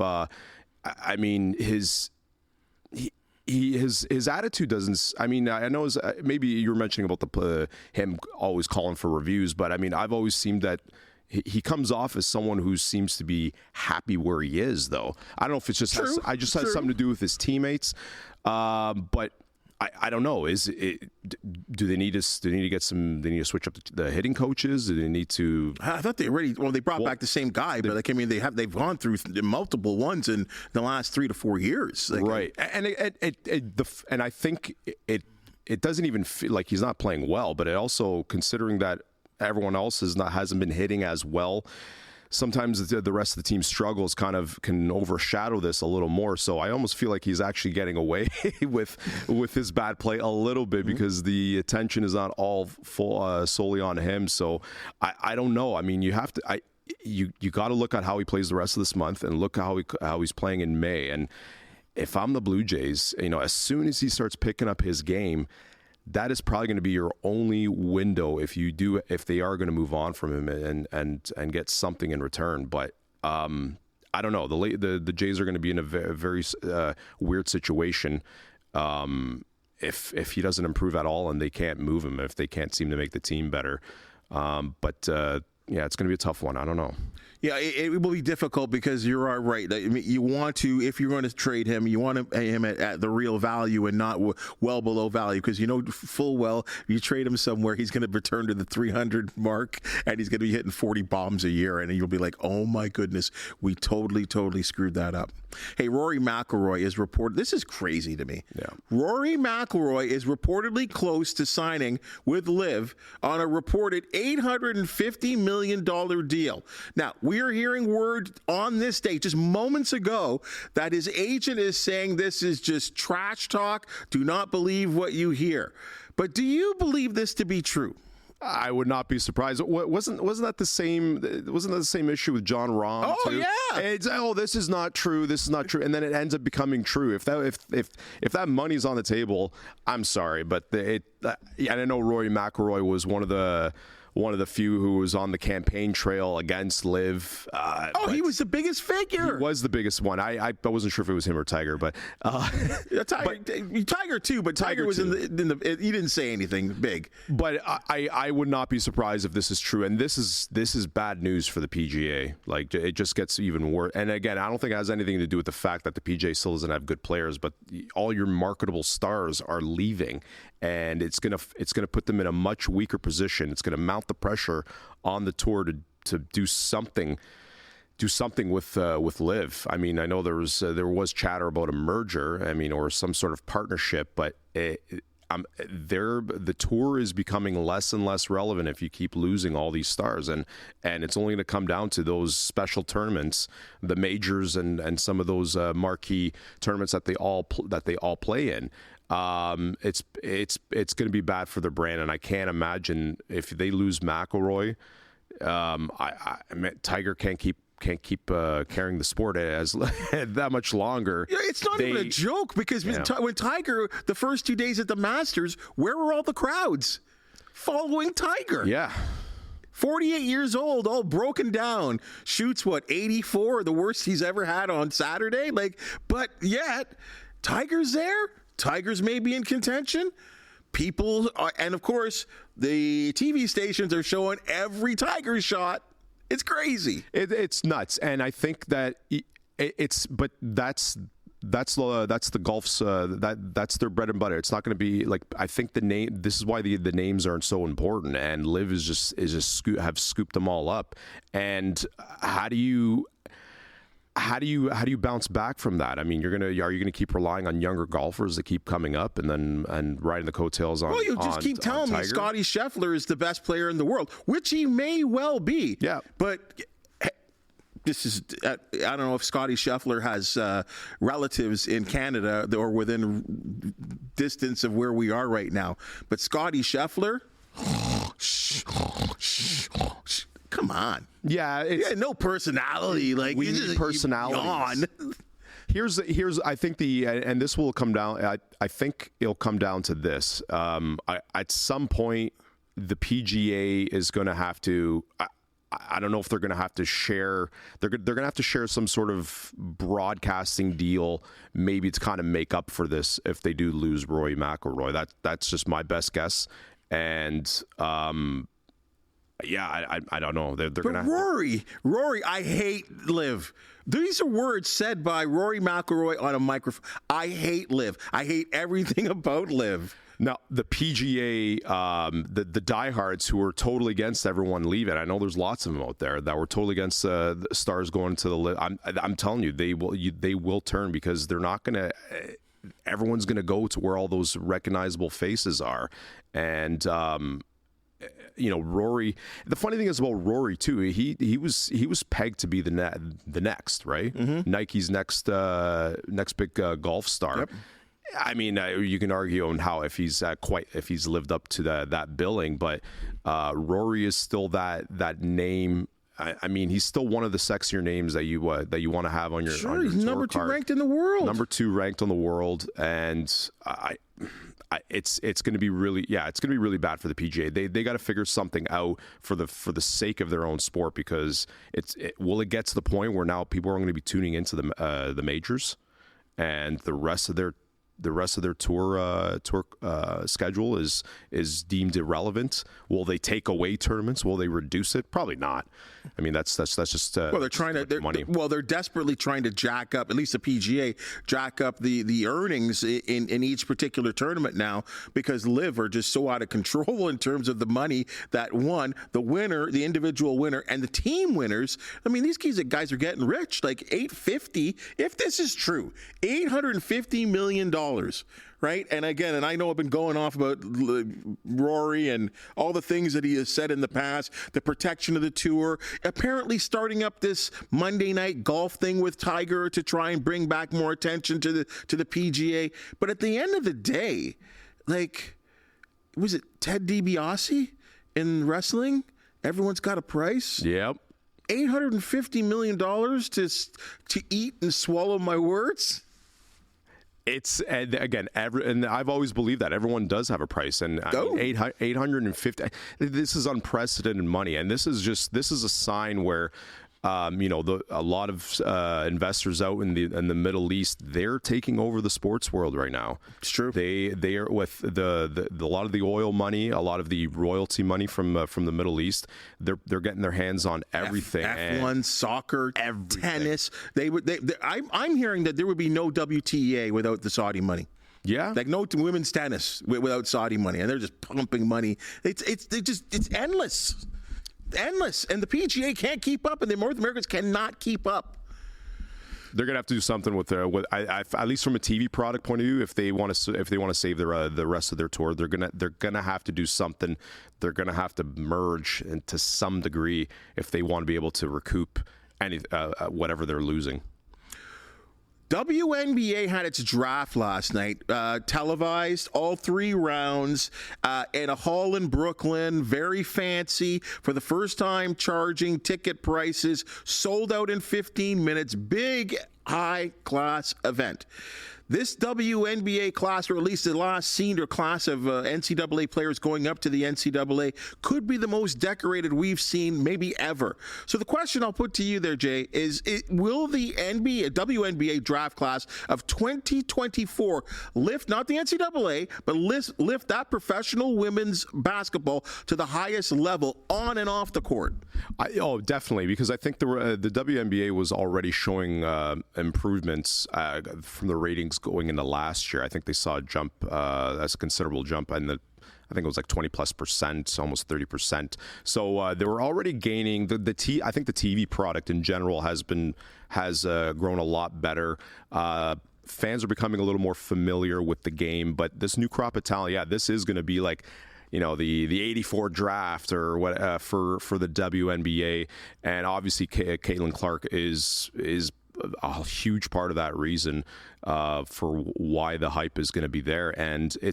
his attitude doesn't. I mean, I know maybe you were mentioning about him always calling for reviews, but I mean, I've always seemed that he comes off as someone who seems to be happy where he is, though. I don't know if it's just has something to do with his teammates, but I don't know. Do they need to get some? They need to switch up the hitting coaches. Do they need to? I thought they brought back the same guy, but like, I mean, they've gone through multiple ones in the last 3 to 4 years, like, right? And I think it doesn't even feel like he's not playing well, but it also, considering that everyone else hasn't been hitting as well, sometimes the rest of the team struggles can overshadow this a little more. So I almost feel like he's actually getting away with his bad play a little bit, because the attention is not all solely on him. So I don't know. I mean, you have to you got to look at how he plays the rest of this month and look at how he's playing in May. And if I'm the Blue Jays, as soon as he starts picking up his game, that is probably going to be your only window if they are going to move on from him and get something in return. But I don't know. The Jays are going to be in a very weird situation if he doesn't improve at all and they can't move him, if they can't seem to make the team better. But it's going to be a tough one. I don't know. Yeah, it will be difficult, because you're right. I mean, you want to, if you're going to trade him, you want to pay him at the real value and not well below value, because full well, if you trade him somewhere, he's going to return to the 300 mark and he's going to be hitting 40 bombs a year, and you'll be like, oh my goodness, we totally screwed that up. Hey, Rory McIlroy is reported. This is crazy to me. Yeah. Rory McIlroy is reportedly close to signing with LIV on a reported $850 million deal. Now, we are hearing word on this day, just moments ago, that his agent is saying this is just trash talk. Do not believe what you hear. But do you believe this to be true? I would not be surprised. Wasn't that the same? Wasn't that the same issue with John Rahm? Oh, too? yeah. It's, this is not true. This is not true, and then it ends up becoming true. If that money's on the table, I'm sorry, but and I know Rory McIlroy was one of the few who was on the campaign trail against LIV. He was the biggest figure. He was the biggest one. I wasn't sure if it was him or Tiger, but Tiger too. But Tiger was in the. He didn't say anything big. But I would not be surprised if this is true. And this is bad news for the PGA. Like, it just gets even worse. And again, I don't think it has anything to do with the fact that the PGA still doesn't have good players, but all your marketable stars are leaving. And it's gonna put them in a much weaker position. It's gonna mount the pressure on the tour to do something with LIV. I mean, I know there was chatter about a merger. I mean, or some sort of partnership, but the tour is becoming less and less relevant if you keep losing all these stars, and it's only going to come down to those special tournaments, the majors, and some of those marquee tournaments that they all play in. It's going to be bad for their brand, and I can't imagine if they lose McIlroy. Tiger can't keep carrying the sport as that much longer. Yeah, it's not even a joke, because when Tiger, the first 2 days at the Masters, where were all the crowds following Tiger? Yeah. 48 years old, all broken down, shoots 84, the worst he's ever had on Saturday. But yet Tiger's there. Tiger's maybe in contention. People are, and of course, the TV stations are showing every Tiger shot. It's crazy. It's nuts, and I think that but that's the golf's that's their bread and butter. It's not going to be like, I think the name. This is why the names aren't so important, and LIV have scooped them all up. And how do you? how do you bounce back from that? I mean, are you gonna keep relying on younger golfers that keep coming up and riding the coattails on? Well, you just keep telling me Scottie Scheffler is the best player in the world, which he may well be. Yeah, but this is I don't know if Scottie Scheffler has relatives in Canada or within distance of where we are right now. But Scottie Scheffler, come on. Yeah, no personality. Like, we need personalities. Here's I think and this will come down. I think it'll come down to this. At some point, the PGA is going to have to. I don't know if they're going to have to share. They're going to have to share some sort of broadcasting deal, maybe to kind of make up for this if they do lose Rory McIlroy. That's just my best guess. And yeah, I don't know. They're going to. Rory, I hate LIV. These are words said by Rory McIlroy on a microphone. I hate LIV. I hate everything about LIV. Now, the PGA, the diehards who are totally against everyone leaving, I know there's lots of them out there that were totally against the stars going to the LIV. I'm telling you, they will turn, because they're not going to. Everyone's going to go to where all those recognizable faces are, and Rory. The funny thing is about Rory too. He was pegged to be the next, right? Mm-hmm. Nike's next big golf star. Yep. I mean, you can argue on how if he's lived up to that billing, but Rory is still that name. I mean, he's still one of the sexier names that you want to have on your. Sure, on your he's number 2 ranked in the world. Number 2 ranked on the world, and it's going to be really bad for the PGA. They got to figure something out for the sake of their own sport, because will it get to the point where now people are going to be tuning into the majors, and the rest of their tour schedule is deemed irrelevant. Will they take away tournaments? Will they reduce it? Probably not. I mean, that's just they're trying to money. They're desperately trying to jack up, at least the PGA, jack up the earnings in each particular tournament now, because LIV are just so out of control in terms of the money that the winner, the individual winner, and the team winners. I mean, these guys are getting rich, like $850. If this is true, $850 million. Right? And again, I know I've been going off about Rory and all the things that he has said in the past, the protection of the tour, apparently starting up this Monday night golf thing with Tiger to try and bring back more attention to the PGA. But at the end of the day, like, was it Ted DiBiase in wrestling? Everyone's got a price. Yep. $850 million to eat and swallow my words. And again, and I've always believed that everyone does have a price, and I mean, 850. This is unprecedented money, and this is a sign where, a lot of investors out in the Middle East, they're taking over the sports world right now. It's true. They are with a lot of the oil money, a lot of the royalty money from the Middle East. They're getting their hands on everything. F1, soccer, tennis. I'm hearing that there would be no WTA without the Saudi money. Yeah, like no women's tennis without Saudi money, and they're just pumping money. It's endless. Endless, and the PGA can't keep up, and the North Americans cannot keep up. They're gonna have to do something with at least from a TV product point of view. If they want to save the rest of their tour, they're gonna have to do something. They're gonna have to merge to some degree if they want to be able to recoup whatever they're losing. WNBA had its draft last night, televised all 3 rounds in a hall in Brooklyn, very fancy, for the first time charging ticket prices, sold out in 15 minutes, big high-class event. This WNBA class, or at least the last senior class of NCAA players going up to the NCAA, could be the most decorated we've seen maybe ever. So the question I'll put to you there, Jay, is will the WNBA draft class of 2024 lift, not the NCAA, but lift that professional women's basketball to the highest level on and off the court? Definitely, because I think the WNBA was already showing improvements from the ratings going into last year. I think they saw a jump, that's a considerable jump, and I think it was like 20+%, almost 30%. So they were already gaining. I think the TV product in general has grown a lot better. Fans are becoming a little more familiar with the game, but this new crop of talent, this is going to be like, the 84 draft or what for the WNBA, and obviously Caitlin Clark is a huge part of that reason for why the hype is going to be there, and I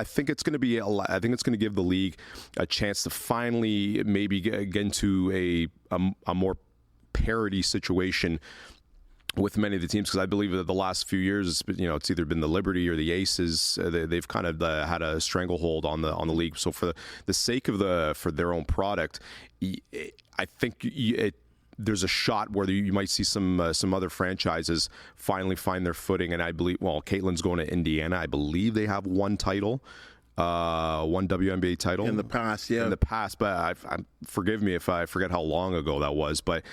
think it's going to give the league a chance to finally maybe get into a more parity situation with many of the teams, because I believe that the last few years, it's either been the Liberty or the Aces. They've kind of had a stranglehold on the league. So for the sake of for their own product, I think there's a shot where you might see some other franchises finally find their footing. And I believe, Caitlin's going to Indiana. I believe they have one title. One WNBA title in the past, yeah. In the past, but forgive me if I forget how long ago that was. But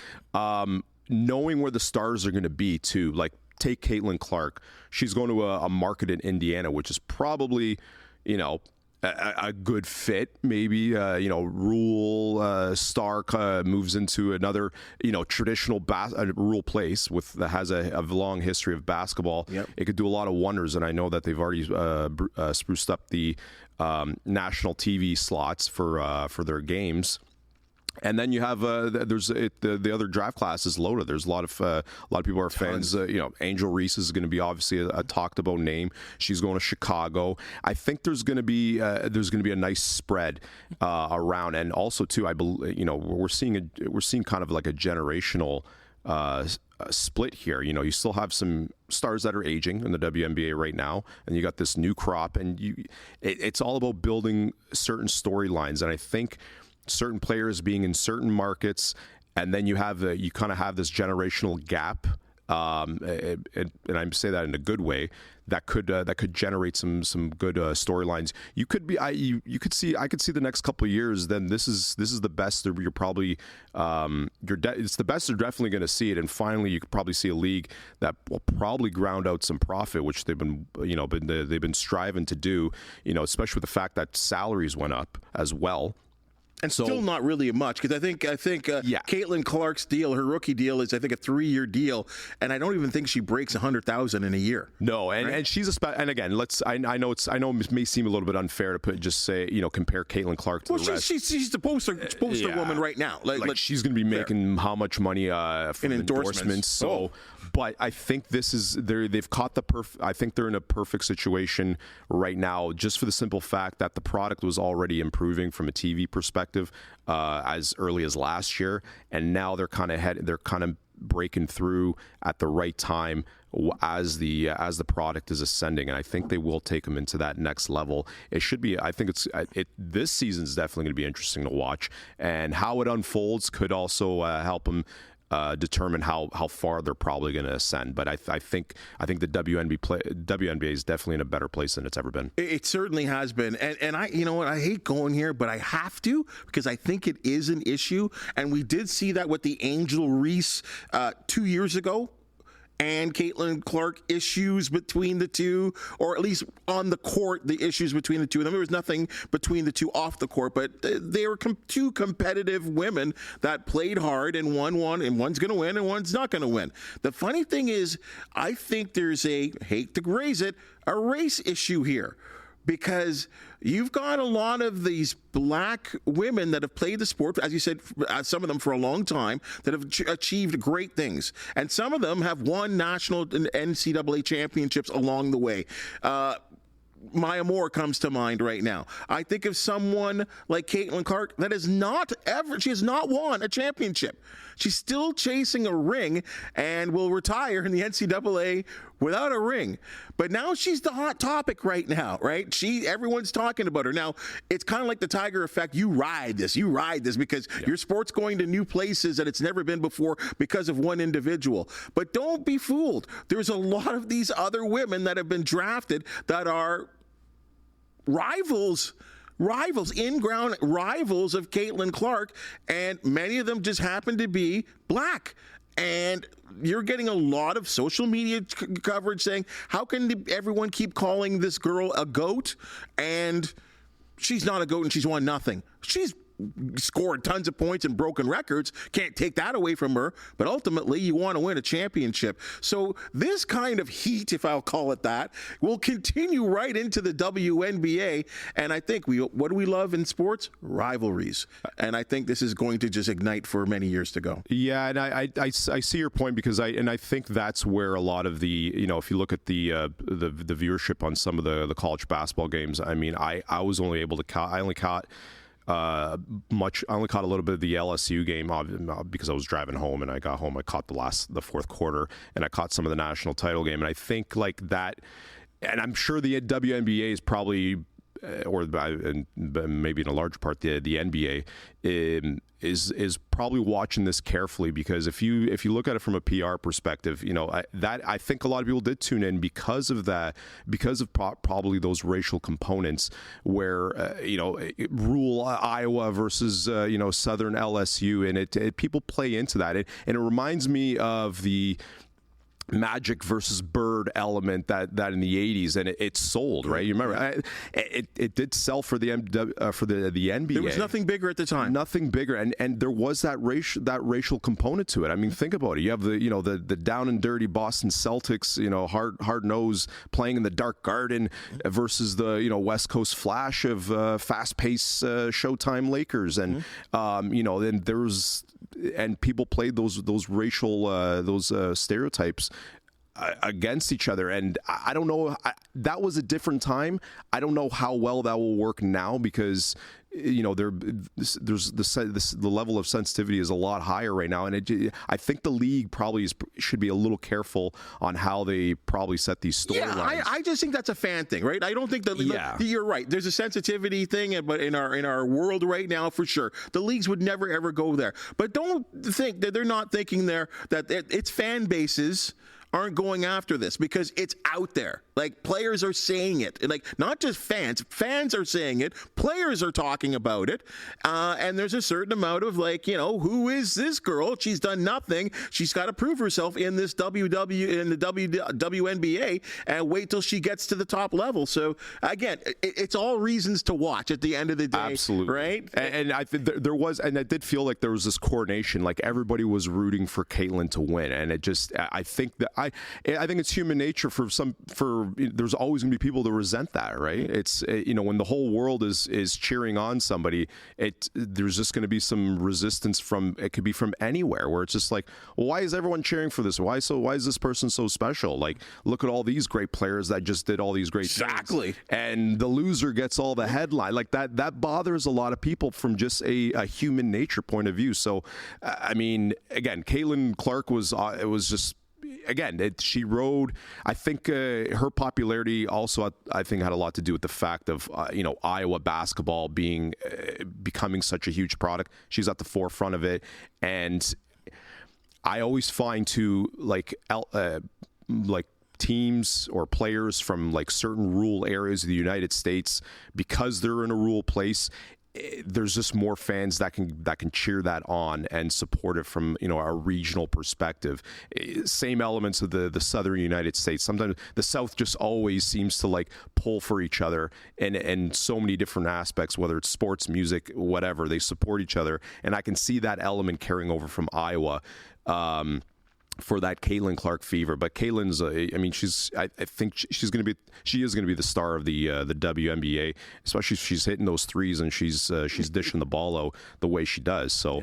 knowing where the stars are going to be, too, like take Caitlin Clark, she's going to a market in Indiana, which is probably, a good fit. Maybe Rule Stark moves into another traditional rural place that has a long history of basketball. Yep. It could do a lot of wonders, and I know that they've already spruced up the national TV slots for their games. And then you have the other draft class is loaded. There's a lot of people are fans. Angel Reese is going to be obviously a talked about name. She's going to Chicago. I think there's going to be a nice spread around, and also too, I believe we're seeing kind of like a generational split here. You still have some stars that are aging in the WNBA right now, and you got this new crop, and it's all about building certain storylines, and I think certain players being in certain markets, and then you kind of have this generational gap, and I say that in a good way, that could generate some good storylines. I could see the next couple of years. Then this is the best that you're probably it's the best you're definitely going to see it, and finally you could probably see a league that will probably ground out some profit, which they've been striving to do. Especially with the fact that salaries went up as well. And still not really much, because I think Caitlin Clark's deal, her rookie deal, is I think a 3-year deal, and I don't even think she breaks $100,000 in a year. No, and she's and again, I know it may seem a little bit unfair to compare Caitlin Clark to the rest. She's the poster woman right now. Like she's going to be making how much money from endorsements. So, but I think they've caught I think they're in a perfect situation right now, just for the simple fact that the product was already improving from a TV perspective as early as last year, and now they're kind of breaking through at the right time as the product is ascending, and I think they will take them into that next level. It should be. I think this season's definitely going to be interesting to watch, and how it unfolds could also help them determine how far they're probably going to ascend. But I think the WNBA is definitely in a better place than it's ever been. It certainly has been. And I, I hate going here, but I have to, because I think it is an issue. And we did see that with the Angel Reese 2 years ago, and Caitlin Clark issues between the two, or at least on the court, the issues between the two. There was nothing between the two off the court, but they were two competitive women that played hard, and one won, and one's going to win, and one's not going to win. The funny thing is, I think there's hate to graze it, a race issue here. Because you've got a lot of these black women that have played the sport, as you said, some of them for a long time, that have achieved great things. And some of them have won national and NCAA championships along the way. Maya Moore comes to mind right now. I think of someone like Caitlin Clark that she has not won a championship. She's still chasing a ring and will retire in the NCAA without a ring. But now she's the hot topic right now, right? Everyone's talking about her. Now, it's kind of like the Tiger effect. You ride this because your sport's going to new places that it's never been before because of one individual. But don't be fooled. There's a lot of these other women that have been drafted that are rivals, in-ground rivals of Caitlin Clark, and many of them just happen to be black. And you're getting a lot of social media coverage saying, how can everyone keep calling this girl a GOAT? And she's not a GOAT and she's won nothing. She's scored tons of points and broken records. Can't take that away from her. But ultimately, you want to win a championship. So this kind of heat, if I'll call it that, will continue right into the WNBA. And I think what do we love in sports? Rivalries. And I think this is going to just ignite for many years to go. Yeah, and I see your point, because I think that's where a lot of the, if you look at the viewership on some of the college basketball games, I mean, I was only able to I only caught a little bit of the LSU game because I was driving home, and I got home. I caught the fourth quarter, and I caught some of the national title game. And I think like that, and I'm sure the WNBA is probably, and maybe in a large part the NBA is probably watching this carefully, because if you look at it from a PR perspective, I think a lot of people did tune in because of that, because of probably those racial components where rural Iowa versus Southern LSU, and it people play into that, and it reminds me of the Magic versus Bird element that in the 80s, and it sold, right? You remember, it did sell for the NBA. There was nothing bigger at the time. Nothing bigger, and there was that racial component to it. I mean, think about it. You have the down and dirty Boston Celtics, hard nose playing in the dark garden versus the West Coast flash of fast paced Showtime Lakers, and then there was. And people played those racial stereotypes against each other, and I don't know. That was a different time. I don't know how well that will work now, because there's the level of sensitivity is a lot higher right now, and I think the league probably should be a little careful on how they probably set these storylines. Yeah, I just think that's a fan thing, right? I don't think you're right. There's a sensitivity thing, but in our world right now, for sure, the leagues would never ever go there. But don't think that they're not thinking there that it's fan bases aren't going after this, because it's out there. Like, players are saying it. Like, not just fans are saying it. Players are talking about it. And there's a certain amount of who is this girl? She's done nothing. She's got to prove herself in this WNBA, and wait till she gets to the top level. So again, it's all reasons to watch at the end of the day. Absolutely. Right? And I think there was, and I did feel like there was this coordination, like everybody was rooting for Caitlin to win. And I think that I think it's human nature there's always going to be people that resent that, right? It's when the whole world is cheering on somebody, there's just going to be some resistance it could be from anywhere, where it's just like, well, why is everyone cheering for this? Why is this person so special? Like, look at all these great players that just did all these great things. And the loser gets all the headline. Like that bothers a lot of people from just a human nature point of view. So I mean, again, Caitlin Clark was just. Again, she rode. I think her popularity also, I think, had a lot to do with the fact of Iowa basketball becoming such a huge product. She's at the forefront of it, and I always find too, like teams or players from like certain rural areas of the United States, because they're in a rural place, there's just more fans that can cheer that on and support it from a regional perspective. Same elements of the southern United States. Sometimes the South just always seems to like pull for each other, and so many different aspects, whether it's sports, music, whatever, they support each other, and I can see that element carrying over from Iowa. For that Caitlin Clark fever. But Caitlin's, I think she is going to be the star of the WNBA, especially if she's hitting those threes and she's dishing the ball out the way she does. So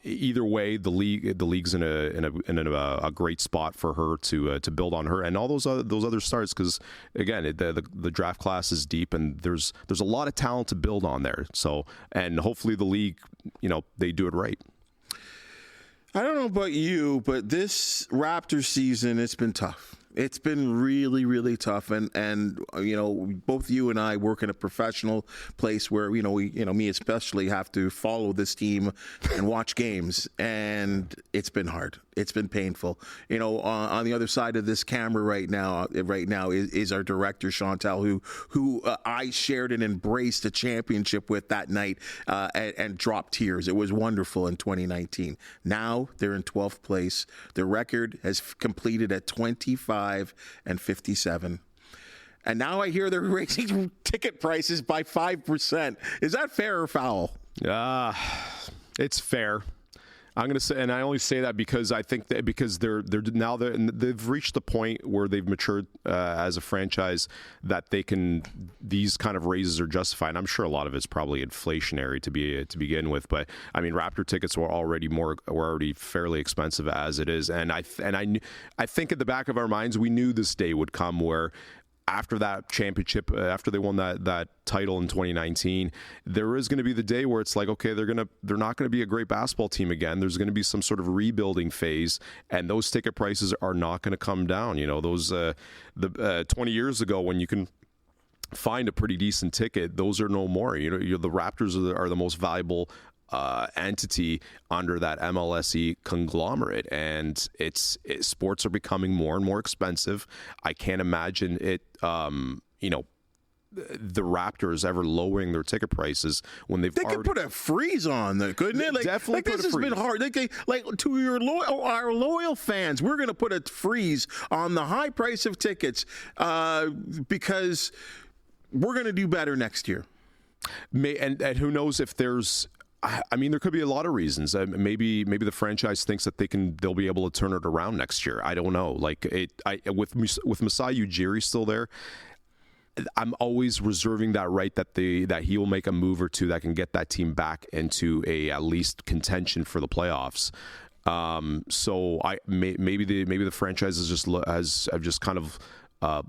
either way, the league's in a great spot for her to build on her and all those other stars, because again, the draft class is deep, and there's a lot of talent to build on there. So, and hopefully the league, they do it right. I don't know about you, but this Raptors season, it's been tough. It's been really, really tough, and both you and I work in a professional place where me especially have to follow this team and watch games, and it's been hard. It's been painful. On the other side of this camera right now is our director Chantal, who I shared and embraced a championship with that night, and dropped tears. It was wonderful in 2019. Now they're in 12th place. Their record has completed at 25-57. And now I hear they're raising ticket prices by 5%. Is that fair or foul? It's fair. I'm going to say, and I only say that because I think that because they've reached the point where they've matured as a franchise that these kind of raises are justified. And I'm sure a lot of it's probably inflationary to begin with, but I mean, Raptor tickets were already fairly expensive as it is, and I think at the back of our minds we knew this day would come where, after that championship, after they won that title in 2019, there is going to be the day where it's like, okay, they're not going to be a great basketball team again. There's going to be some sort of rebuilding phase, and those ticket prices are not going to come down. Those 20 years ago when you can find a pretty decent ticket, those are no more. The Raptors are the most valuable entity under that MLSE conglomerate, and sports are becoming more and more expensive. I can't imagine it the Raptors ever lowering their ticket prices when they could put a freeze on them, couldn't it? Definitely this has been hard. To our loyal fans, we're going to put a freeze on the high price of tickets because we're going to do better next year. And who knows if there's. I mean, there could be a lot of reasons. Maybe the franchise thinks that they'll be able to turn it around next year. I don't know. With Masai Ujiri still there, I'm always reserving that right that he will make a move or two that can get that team back into at least contention for the playoffs. So maybe the franchise have just kind of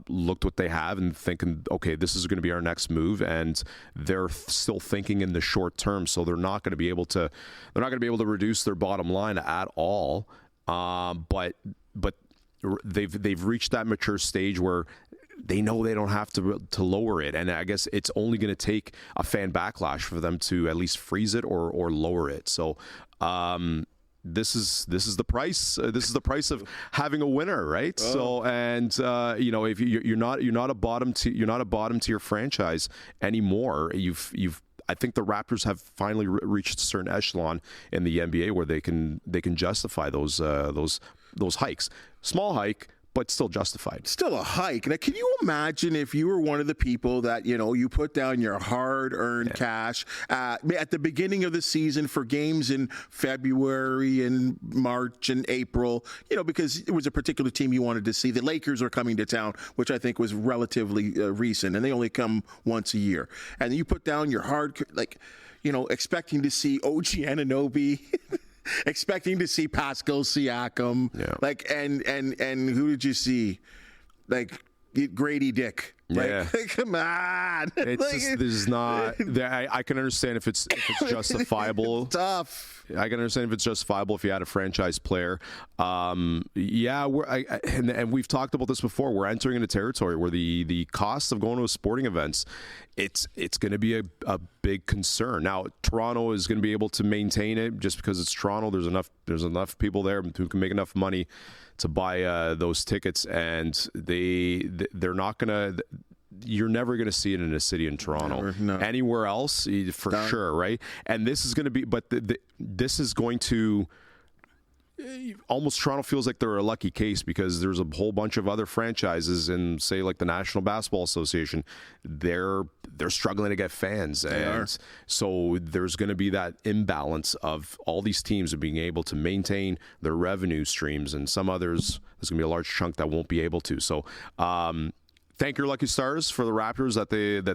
looked what they have and thinking, okay, this is going to be our next move, and they're still thinking in the short term, so they're not going to be able to reduce their bottom line at all. But they've reached that mature stage where they know they don't have to lower it, and I guess it's only going to take a fan backlash for them to at least freeze it or lower it. So. This is the price. This is the price of having a winner, right? Oh. So, and if you're not a bottom tier franchise anymore, I think the Raptors have finally reached a certain echelon in the NBA where they can justify those hikes. Small hike, but still justified. Still a hike. Now, can you imagine if you were one of the people that, you put down your hard-earned cash at the beginning of the season for games in February and March and April, because it was a particular team you wanted to see. The Lakers are coming to town, which I think was relatively recent, and they only come once a year. And you put down your expecting to see OG Anunoby, expecting to see Pascal Siakam, and who did you see? Grady Dick. Come on. This is not. I can understand if it's justifiable. It's tough. I can understand if it's justifiable if you had a franchise player. And we've talked about this before. We're entering into territory where the cost of going to sporting events, it's going to be a big concern. Now, Toronto is going to be able to maintain it just because it's Toronto. There's enough people there who can make enough money to buy those tickets, and they're not going to. You're never going to see it in a city in Toronto. No. Anywhere else, for sure, right? And this is going to be, but this is going to. Almost Toronto feels like they're a lucky case because there's a whole bunch of other franchises in, say, like the National Basketball Association. They're struggling to get fans, and so there's going to be that imbalance of all these teams being able to maintain their revenue streams, and some others there's going to be a large chunk that won't be able to. So thank your lucky stars for the Raptors that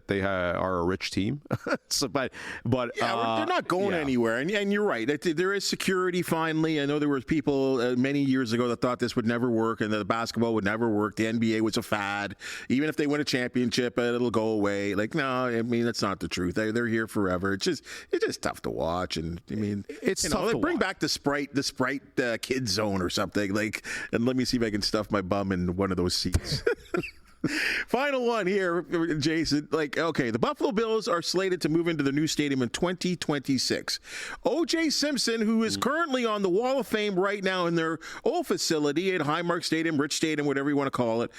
they are a rich team. So, but they're not going anywhere. And you're right. There is security finally. I know there were people many years ago that thought this would never work and that the basketball would never work. The NBA was a fad. Even if they win a championship, it'll go away. Like, no, I mean, that's not the truth. They're here forever. It's just tough to watch. And I mean, it's tough to bring watch. back the Sprite Kids Zone or something. Like, and let me see if I can stuff my bum in one of those seats. Final one here, Jason. The Buffalo Bills are slated to move into the new stadium in 2026. O.J. Simpson, who is currently on the Wall of Fame right now in their old facility at Highmark Stadium, Rich Stadium, whatever you want to call it.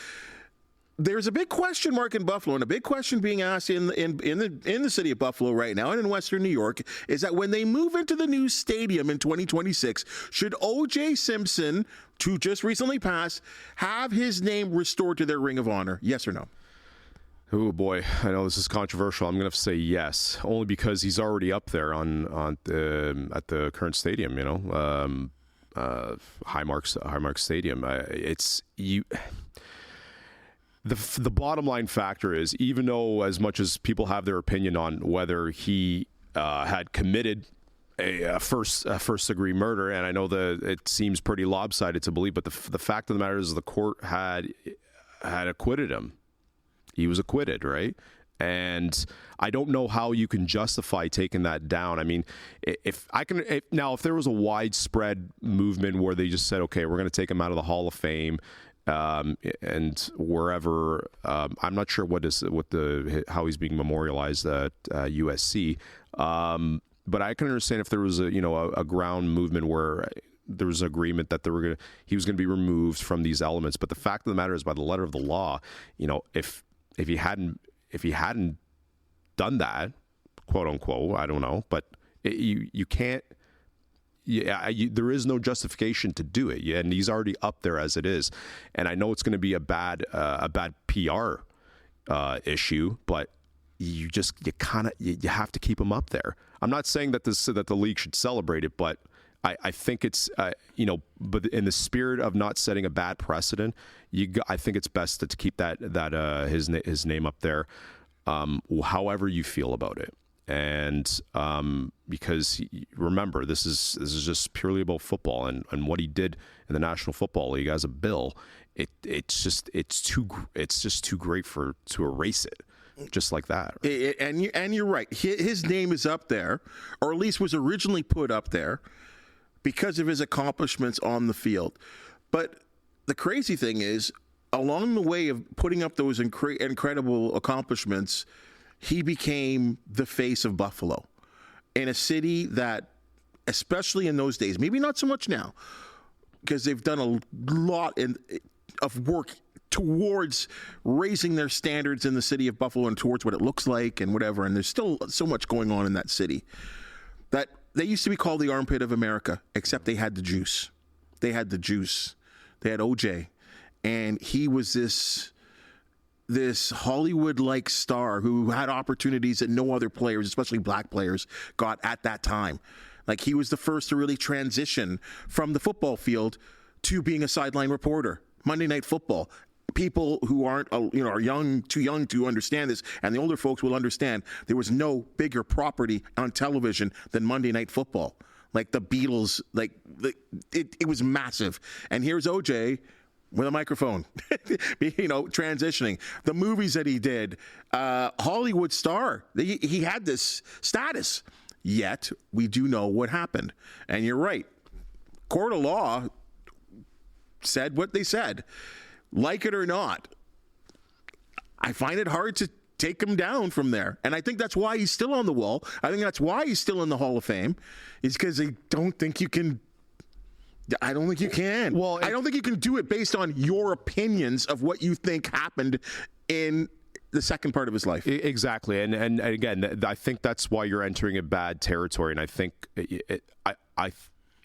There's a big question mark in Buffalo, and a big question being asked in the city of Buffalo right now and in Western New York is that when they move into the new stadium in 2026, should O.J. Simpson, who just recently passed, have his name restored to their Ring of Honor? Yes or no? Oh boy, I know this is controversial. I'm going to say yes, only because he's already up there at the current stadium. Highmark Stadium. The bottom line factor is, even though as much as people have their opinion on whether he had committed a first degree murder, and I know that it seems pretty lopsided to believe, but the fact of the matter is the court had acquitted him. He was acquitted, right? And I don't know how you can justify taking that down. I mean, if there was a widespread movement where they just said, okay, we're going to take him out of the Hall of Fame, and wherever, I'm not sure how he's being memorialized at USC, but I can understand if there was a ground movement where there was agreement that he was going to be removed from these elements. But the fact of the matter is, by the letter of the law, if he hadn't done that, quote unquote, I don't know, but you can't. There is no justification to do it, and he's already up there as it is. And I know it's going to be a bad PR issue, but you have to keep him up there. I'm not saying that the league should celebrate it, but I think it's but in the spirit of not setting a bad precedent, I think it's best to keep his name up there, however you feel about it. And because remember, this is just purely about football and what he did in the National Football League as a Bill. It's just too great to erase it just like that. Right? And you're right. His name is up there, or at least was originally put up there, because of his accomplishments on the field. But the crazy thing is, along the way of putting up those incredible accomplishments, he became the face of Buffalo, in a city that, especially in those days, maybe not so much now, because they've done a lot of work towards raising their standards in the city of Buffalo and towards what it looks like and whatever. And there's still so much going on in that city that they used to be called the armpit of America, except they had the juice. They had OJ, and he was this Hollywood-like star who had opportunities that no other players, especially black players, got at that time. Like, he was the first to really transition from the football field to being a sideline reporter. Monday Night Football. People who are too young to understand this, and the older folks will understand, there was no bigger property on television than Monday Night Football. Like the Beatles, it was massive. And here's OJ with a microphone, transitioning. The movies that he did, Hollywood star. He had this status. Yet, we do know what happened. And you're right. Court of law said what they said. Like it or not, I find it hard to take him down from there. And I think that's why he's still on the wall. I think that's why he's still in the Hall of Fame, is because I don't think you can. Well, I don't think you can do it based on your opinions of what you think happened in the second part of his life. Exactly. And again, I think that's why you're entering a bad territory. And I think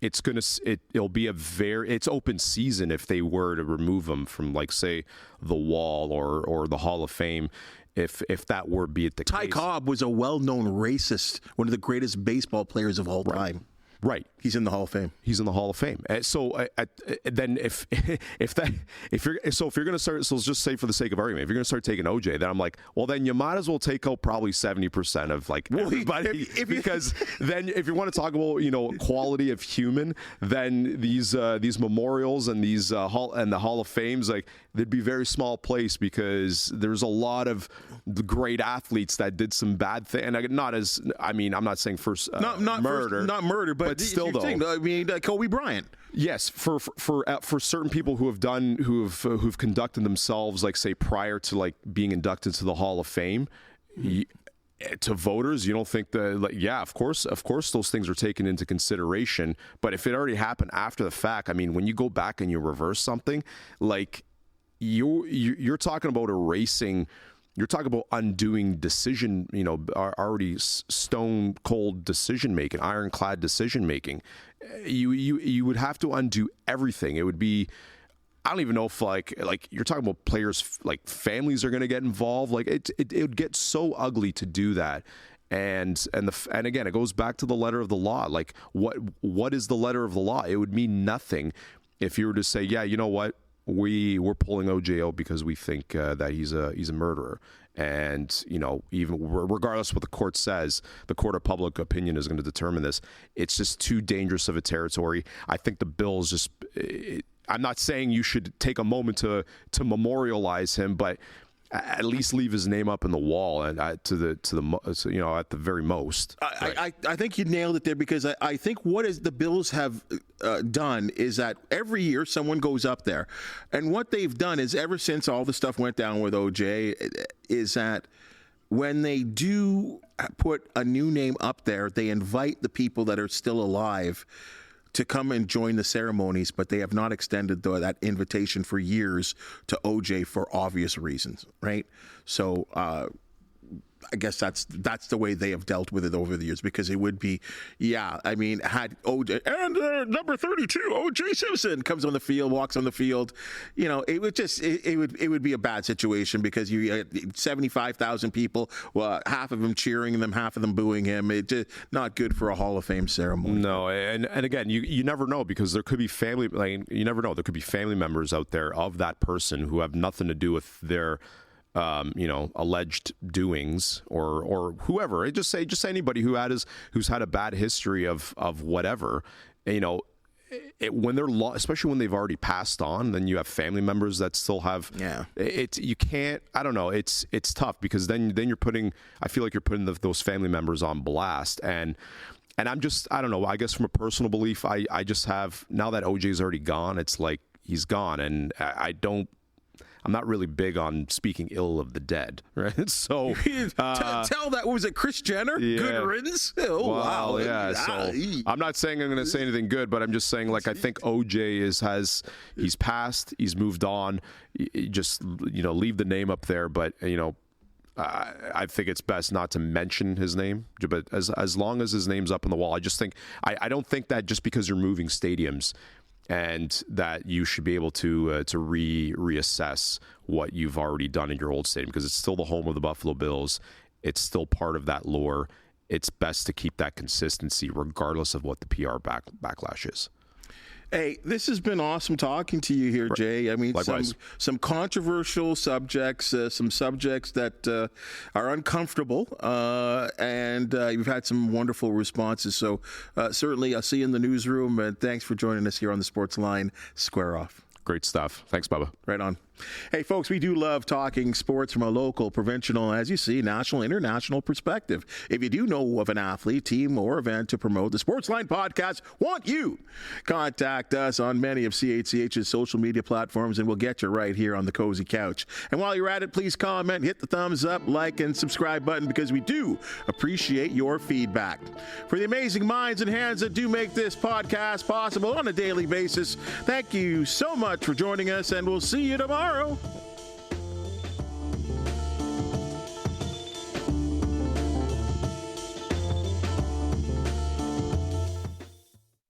it'll be it's open season if they were to remove him from, like, say, the Wall or the Hall of Fame. If that were be the case. Ty Cobb was a well-known racist, one of the greatest baseball players of all time. Right. He's in the Hall of Fame. He's in the Hall of Fame. So then if you're going to start, so let's just say for the sake of argument, if you're going to start taking OJ, then I'm like, well, then you might as well take out probably 70% of like everybody, because then if you want to talk about quality of human, then these memorials and these the Hall of Fames, like they'd be very small place, because there's a lot of the great athletes that did some bad things. And I'm not saying not murder, but still though. I mean, Kobe Bryant. Yes, for certain people who've conducted themselves, like say prior to like being inducted to the Hall of Fame, to voters, you don't think of course those things are taken into consideration. But if it already happened after the fact, I mean, when you go back and you reverse something, like you're talking about erasing. You're talking about undoing decision, already stone cold decision making, ironclad decision making. You would have to undo everything. It would be, I don't even know if like you're talking about players, like families are going to get involved. Like it would get so ugly to do that. And again, it goes back to the letter of the law. Like what is the letter of the law? It would mean nothing if you were to say, yeah, you know what? We're pulling OJ out because we think that he's a murderer, and even regardless of what the court says, the court of public opinion is going to determine this. It's just too dangerous of a territory. I think the bill is just. I'm not saying you should take a moment to memorialize him, but at least leave his name up in the wall and at the very most. I think you nailed it there, because I think the Bills have done is that every year someone goes up there, and what they've done is, ever since all the stuff went down with OJ, is that when they do put a new name up there, they invite the people that are still alive to come and join the ceremonies, but they have not extended that invitation for years to OJ for obvious reasons, right? So I guess that's the way they have dealt with it over the years, because it would be, had OJ and number 32, OJ Simpson comes on the field, walks on the field, it would just it would be a bad situation, because you had 75,000 people, well, half of them cheering them, half of them booing him. It's just not good for a Hall of Fame ceremony. No, and again, you never know, because there could be family. Like, you never know, there could be family members out there of that person who have nothing to do with their alleged doings, or whoever. Just say anybody who's had a bad history of whatever. When they're especially when they've already passed on, then you have family members that still have. Yeah. You can't. I don't know. It's tough, because then you're putting. I feel like you're putting those family members on blast, and I'm just, I don't know. I guess from a personal belief, I just have, now that OJ's already gone, it's like he's gone, and I'm not really big on speaking ill of the dead, right? So tell that, what was it, Kris Jenner? Yeah. Good riddance. Oh, wow. Yeah. So I'm not saying I'm going to say anything good, but I'm just saying, like, I think OJ he's passed, he's moved on. Just leave the name up there, but I think it's best not to mention his name. But as long as his name's up on the wall, I just think I don't think that just because you're moving stadiums, and that you should be able to reassess what you've already done in your old stadium, because it's still the home of the Buffalo Bills. It's still part of that lore. It's best to keep that consistency regardless of what the PR backlash is. Hey, this has been awesome talking to you here, Jay. I mean, some controversial subjects, some subjects that are uncomfortable, and you've had some wonderful responses. So certainly I'll see you in the newsroom, and thanks for joining us here on the Sportsline Square-Off. Great stuff. Thanks, Bubba. Right on. Hey, folks, we do love talking sports from a local, provincial, as you see, national, international perspective. If you do know of an athlete, team, or event to promote, the Sportsline Podcast want you. Contact us on many of CHCH's social media platforms, and we'll get you right here on the cozy couch. And while you're at it, please comment, hit the thumbs up, like, and subscribe button, because we do appreciate your feedback. For the amazing minds and hands that do make this podcast possible on a daily basis, thank you so much for joining us, and we'll see you tomorrow.